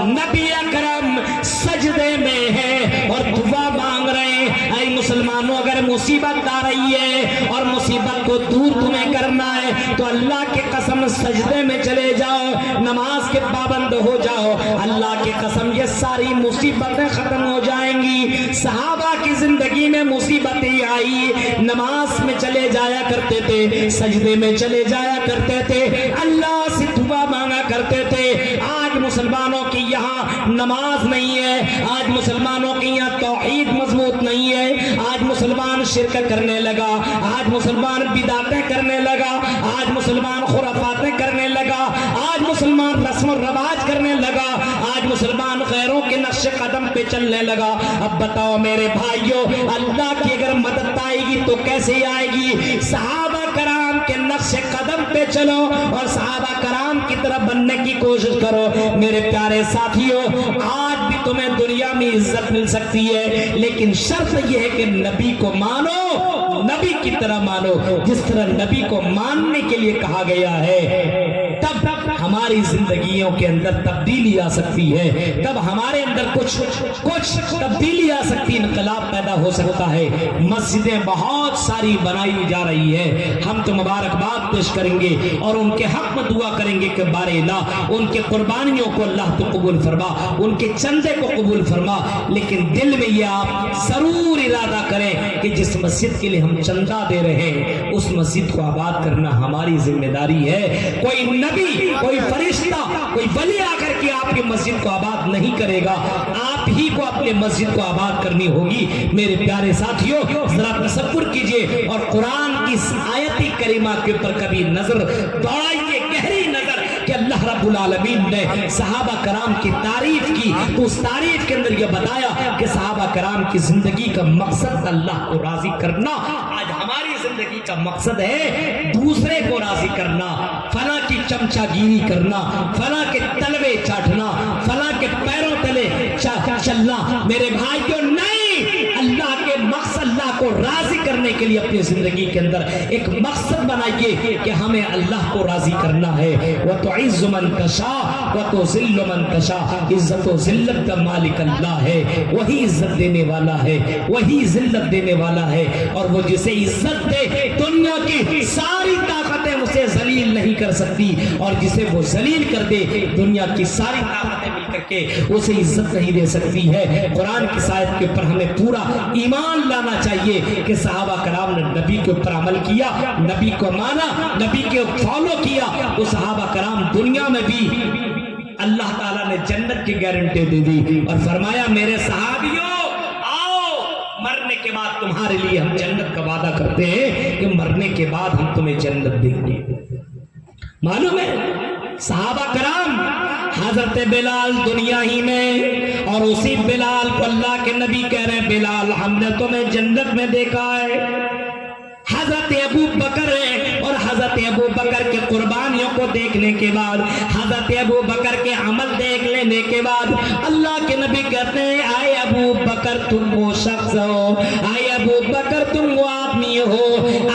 नबी अकरम सजदे में है और दुआ मांग रहे हैं। ऐ मुसलमानों, अगर मुसीबत आ रही है और मुसीबत को दूर तुम्हें करना है, तो अल्लाह के कसम सजदे में चले जाओ, नमाज के पाबंद हो जाओ। अल्लाह की कसम ये सारी मुसीबतें खत्म हो जाएंगी। सहाबा की जिंदगी में मुसीबतें आई, नमाज में चले जाया करते थे, सजदे में चले जाया करते थे, अल्लाह से दुआ मांगा करते थे। आज मुसलमानों की यहाँ नमाज नहीं है, आज मुसलमानों की यहाँ तौहीद मजबूत नहीं है, आज मुसलमान शिरक करने लगा, आज मुसलमान बिदातें करने लगा, आज मुसलमान खुराफातें करने लगा, आज मुसलमान रस्म रवाज करने लगा, आज मुसलमान गैरों के नक्शे कदम पे चलने लगा। अब बताओ मेरे भाइयों, अल्लाह की अगर मदद आएगी तो कैसे आएगी? सहाबा कराम के नक्शे कदम पे चलो और सहाबा कराम की तरह बनने की कोशिश करो। मेरे प्यारे साथियों, आज भी तुम्हें दुनिया में इज्जत मिल सकती है, लेकिन शर्त यह है कि नबी को मानो, नबी की तरह मानो, जिस तरह नबी को मानने के लिए कहा गया है। तब हमारी जिंदगियों के अंदर तब्दीली आ सकती है, तब हमारे अंदर कुछ तब्दीली आ सकती है, इनकलाब पैदा हो सकता है। मस्जिदें बहुत सारी बनाई जा रही है, हम तो मुबारकबाद पेश करेंगे और उनके हक में दुआ करेंगे कि बारे अल्लाह उनके कुर्बानियों को अल्लाह तो कबूल फरमा, उनके चंदे को कबूल फरमा। लेकिन दिल में ये आप जरूर इरादा करें कि जिस मस्जिद के लिए हम चंदा दे रहे हैं, उस मस्जिद को आबाद करना हमारी जिम्मेदारी है। कोई नबी, कोई फरिश्ता, कोई वली आकर के आपकी मस्जिद को आबाद नहीं करेगा, आप ही को अपने मस्जिद को आबाद करनी होगी। मेरे प्यारे साथियों, जरा तसव्वुर कीजिए और कुरान की इस आयत करीमा के ऊपर कभी नजर दौड़ाइए, गहरी नजर, कि अल्लाह रब्बुल आलमीन ने सहाबा कराम की तारीफ की, तो उस तारीफ के अंदर यह बताया कि सहाबा कराम की जिंदगी का मकसद अल्लाह को राजी करना। आज हमारी जिंदगी का मकसद है दूसरे को राजी करना, फला की चमचागिरी करना, फला के तलवे चाटना, फला के पैरों तले चलना। मेरे भाइयों, नहीं, अल्लाह के मकसद, अल्लाह को राजी करने के लिए अपनी जिंदगी के अंदर एक मकसद बनाइए कि हमें अल्लाह को राजी करना है। वह तो इज़्ज़ु मन तशा व तो ज़िल्लु मन तशा, इज्जत व जिल्लत का मालिक अल्लाह है, वही इज्जत देने वाला है, वही जिल्लत देने वाला है। और वो जिसे इज्जत दे, दुनिया की सारी ताकतें उसे जलील नहीं कर सकती, और जिसे वो जलील कर दे, दुनिया की सारी ताकतें मिलकर کے اسے عزت نہیں دے سکتی ہے۔ قرآن کی آیت کے اوپر ہمیں پورا ایمان لانا چاہیے کہ صحابہ کرام نے نبی کے اوپر عمل کیا، نبی کو مانا، نبی کے فالو کیا۔ وہ صحابہ کرام دنیا میں بھی اللہ تعالیٰ نے جنت کی گارنٹی دے دی اور فرمایا میرے صحابیوں آؤ، مرنے کے بعد تمہارے لیے ہم جنت کا وعدہ کرتے ہیں کہ مرنے کے بعد ہم تمہیں جنت دیں گے۔ معلوم ہے صحابہ کرام، حضرت بلال دنیا ہی میں، اور اسی بلال کو اللہ کے نبی کہہ رہے ہیں بلال ہم نے تمہیں جنت میں دیکھا ہے۔ حضرت ابو بکر ہے، اور حضرت ابو بکر کے قربانیوں کو دیکھنے کے بعد، حضرت ابو بکر کے عمل دیکھ لینے کے بعد اللہ کے نبی کہتے ہیں آئے ابو بکر تم وہ شخص ہو، آئے ابو بکر تم وہ آدمی ہو،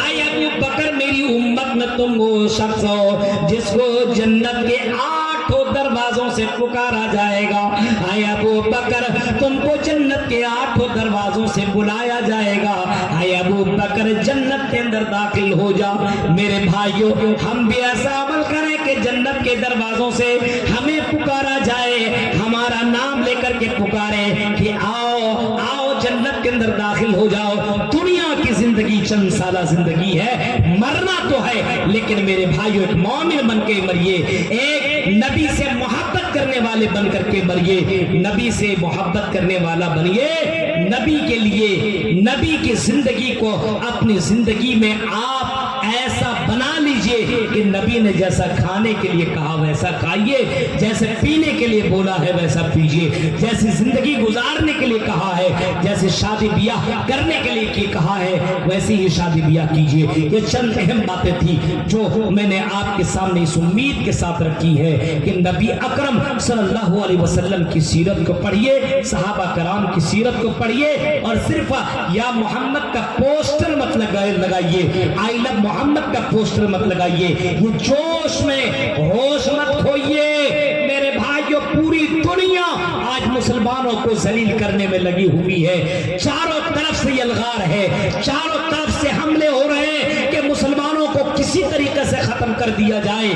آئے ابو بکر میری امت میں تم وہ شخص ہو جس کو جنت کے 8 دروازوں سے پکارا جائے گا۔ آئے ابو بکر تم کو جنت کے 8 دروازوں سے بلایا جائے گا۔ آئے ابو بکر جنت کے اندر داخل ہو جا۔ میرے بھائیوں ہم بھی ایسا عمل کریں کہ جنت کے دروازوں سے ہمیں پکارا جائے، ہمارا نام لے کر کے پکارے کہ آؤ آؤ جنت کے اندر داخل ہو جاؤ۔ دنیا کی زندگی چند سالہ زندگی ہے، مرنا تو ہے، لیکن میرے بھائیوں ایک مومن بن کے مریے، ایک نبی سے محبت کرنے والے بن کر کے مریے، نبی سے محبت کرنے والا بنیے، نبی کے لیے نبی کی زندگی کو اپنی زندگی میں آپ ایسا بنا لیجئے کہ نبی نے جیسا کھانے کے لیے کہا ویسا کھائیے، جیسے پینے کے لیے بولا ہے ویسا پیجئے، جیسی زندگی گزارنے کے لیے کہا ہے، جیسے شادی بیاہ کرنے کے لیے کہا ہے ویسی ہی شادی بیاہ کیجئے۔ یہ چند اہم باتیں تھی جو میں نے آپ کے سامنے اس امید کے ساتھ رکھی ہے کہ نبی اکرم صلی اللہ علیہ وسلم کی سیرت کو پڑھیے، صحابہ کرام کی سیرت کو پڑھیے، اور صرف یا محمد کا پوسٹر مت لگائیے، آئی لو محمد کا پوسٹر مت لگائیے، یہ جوش میں ہوش مت کھوئیے۔ میرے بھائیو پوری دنیا آج مسلمانوں کو ذلیل کرنے میں لگی ہوئی ہے، چاروں طرف سے یہ الغار ہے، چاروں طرف سے حملے ہو رہے ہیں کہ مسلمانوں کو کسی طریقے سے ختم کر دیا جائے۔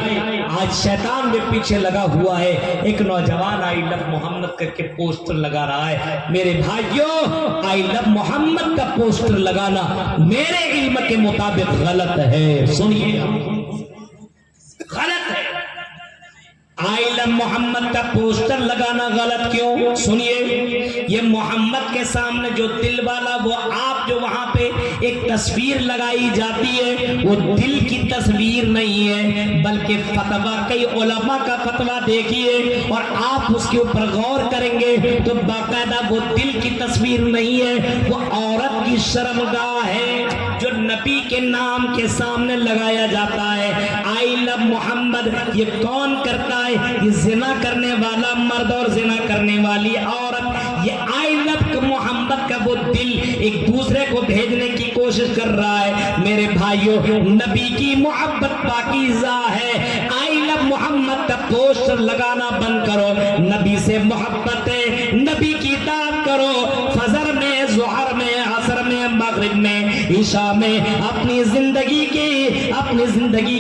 آج شیطان بھی پیچھے لگا ہوا ہے، ایک نوجوان آئی لو محمد کر کے پوسٹر لگا رہا ہے۔ میرے بھائیوں آئی لو محمد کا پوسٹر لگانا میرے علم کے مطابق غلط ہے، سنیے غلط ہے۔ آئی لو محمد کا پوسٹر لگانا غلط کیوں؟ سنیے، یہ محمد کے سامنے جو دل والا، وہ آپ جو وہاں پہ ایک تصویر لگائی جاتی ہے وہ دل کی تصویر نہیں ہے، بلکہ فتویٰ کئی علماء کا فتویٰ دیکھیے اور آپ اس کے اوپر غور کریں گے تو باقاعدہ وہ دل کی تصویر نہیں ہے، وہ عورت کی شرمگاہ ہے جو نبی کے نام کے سامنے لگایا جاتا ہے۔ آئی لو محمد یہ کون کرتا ہے؟ یہ زنا کرنے والا مرد اور زنا کرنے والی عورت۔ یہ آئی لو محمد کا وہ دل ایک دوسرے کو بھیجنے کی کوشش کر رہا ہے۔ میرے بھائیوں نبی کی محبت پاکیزہ ہے، آئی لو محمد کا پوسٹر لگانا بند کرو، نبی سے محبت ہے، نبی کی اطاعت کرو، فجر میں، ظہر میں، عصر میں، مغرب میں، عشاء میں اپنی زندگی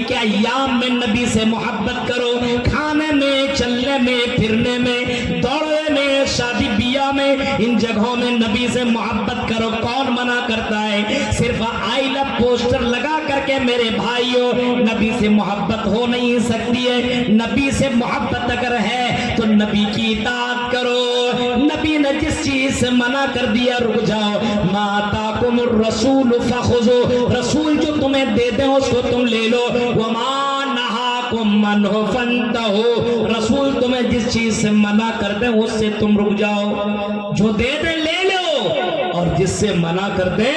کے ایام میں نبی سے محبت کرو، کھانے میں، چلنے میں، پھرنے میں، دوڑنے میں، شادی بیاہ میں، ان جگہوں میں نبی سے محبت کرو۔ کون منع کرتا ہے؟ صرف آئی لو پوسٹر لگا کر کے میرے بھائیوں نبی سے محبت ہو نہیں سکتی ہے۔ نبی سے محبت اگر ہے تو نبی کی اطاعت کرو، نبی نے جس چیز سے منع کر دیا رک جاؤ۔ ما آتاکم الرسول فخذوا، رسول جو تمہیں دے دیں اس کو تم لے لو، وما نہاکم عنہ فانتہوا، رسول تمہیں جس چیز سے منع کر دیں اس سے تم رک جاؤ، جو دے دیں لے لو اور جس سے منع کر دیں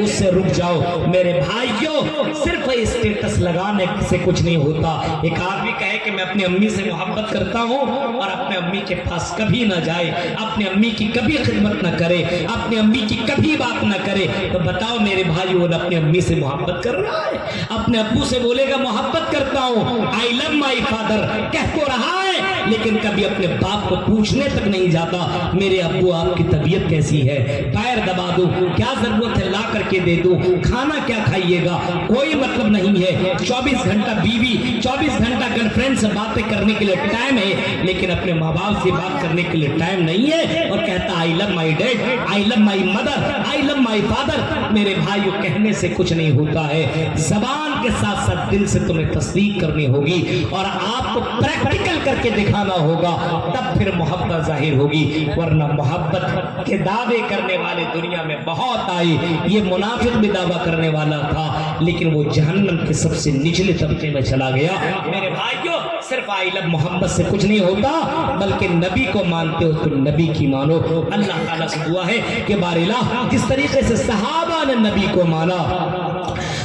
اس سے رک جاؤ۔ میرے بھائیوں صرف اسٹیٹس لگانے سے کچھ نہیں ہوتا۔ ایک آدمی کہے کہ میں اپنی امی سے محبت کرتا ہوں اور اپنے امی کے پاس کبھی نہ جائے، اپنی امی کی کبھی خدمت نہ کرے، اپنی امی کی کبھی بات نہ کرے، تو بتاؤ میرے بھائی وہ اپنی امی سے محبت کر رہا ہے؟ اپنے ابو سے بولے گا محبت کرتا ہوں، آئی لو مائی فادر کہہ تو رہا ہے، لیکن کبھی اپنے باپ کو پوچھنے تک نہیں جاتا میرے ابو آپ کی طبیعت کیسی ہے، پیر دبا دوں، کیا ضرورت ہے لا کر کے دے دوں، کھانا کیا کھائیے گا، کوئی مطلب نہیں ہے۔ 24 گھنٹہ بیوی 24 گھنٹہ گرل فرینڈ سے باتیں کرنے کے لیے ٹائم ہے لیکن اپنے ماں باپ سے بات کرنے کے لیے ٹائم نہیں ہے، اور کہتا I love my dad, I love my mother, I love my father. میرے بھائیو کہنے سے کچھ نہیں ہوتا ہے، زبان کے ساتھ ساتھ دل سے تمہیں تصدیق کرنی ہوگی اور آپ کو پریکٹیکل کر کے دکھانا ہوگا، تب پھر محبت ظاہر ہوگی، ورنہ محبت کے دعوے کرنے والے دنیا میں بہت آئے۔ یہ منافق بھی دعویٰ کرنے والا تھا لیکن وہ جہنم کے سب سے نچلے طبقے میں چلا گیا۔ میرے بھائیو صرف آئی لو محمد سے کچھ نہیں ہوتا، بلکہ نبی کو مانتے ہو تو نبی کی مانو۔ اللہ تعالیٰ سے دعا ہے کہ بار الہ جس طریقے سے صحابہ نے نبی کو مانا،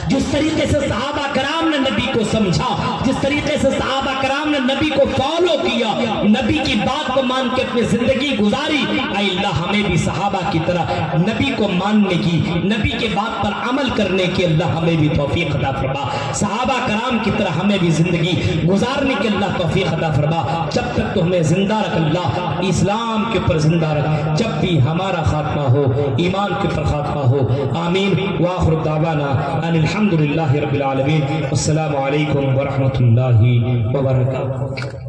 جس طریقے سے صحابہ کرام نے نبی کو سمجھا، جس طریقے سے صحابہ کرام نے نبی کو فالو کیا، نبی کی بات کو مان کے اپنی زندگی گزاری، اے اللہ ہمیں بھی صحابہ کی طرح نبی کو ماننے کی، نبی کے بات پر عمل کرنے کی اللہ ہمیں بھی توفیق عطا فرما، صحابہ کرام کی طرح ہمیں بھی زندگی گزارنے کی اللہ توفیق عطا فرما۔ جب تک تو ہمیں زندہ رکھ اللہ، اسلام کے اوپر زندہ رکھ، جب بھی ہمارا خاتمہ ہو ایمان کے اوپر خاتمہ ہو، آمین۔ وآخر دعوانا ان الحمدللہ رب العالمین، السلام علیکم ورحمۃ اللہ وبرکاتہ۔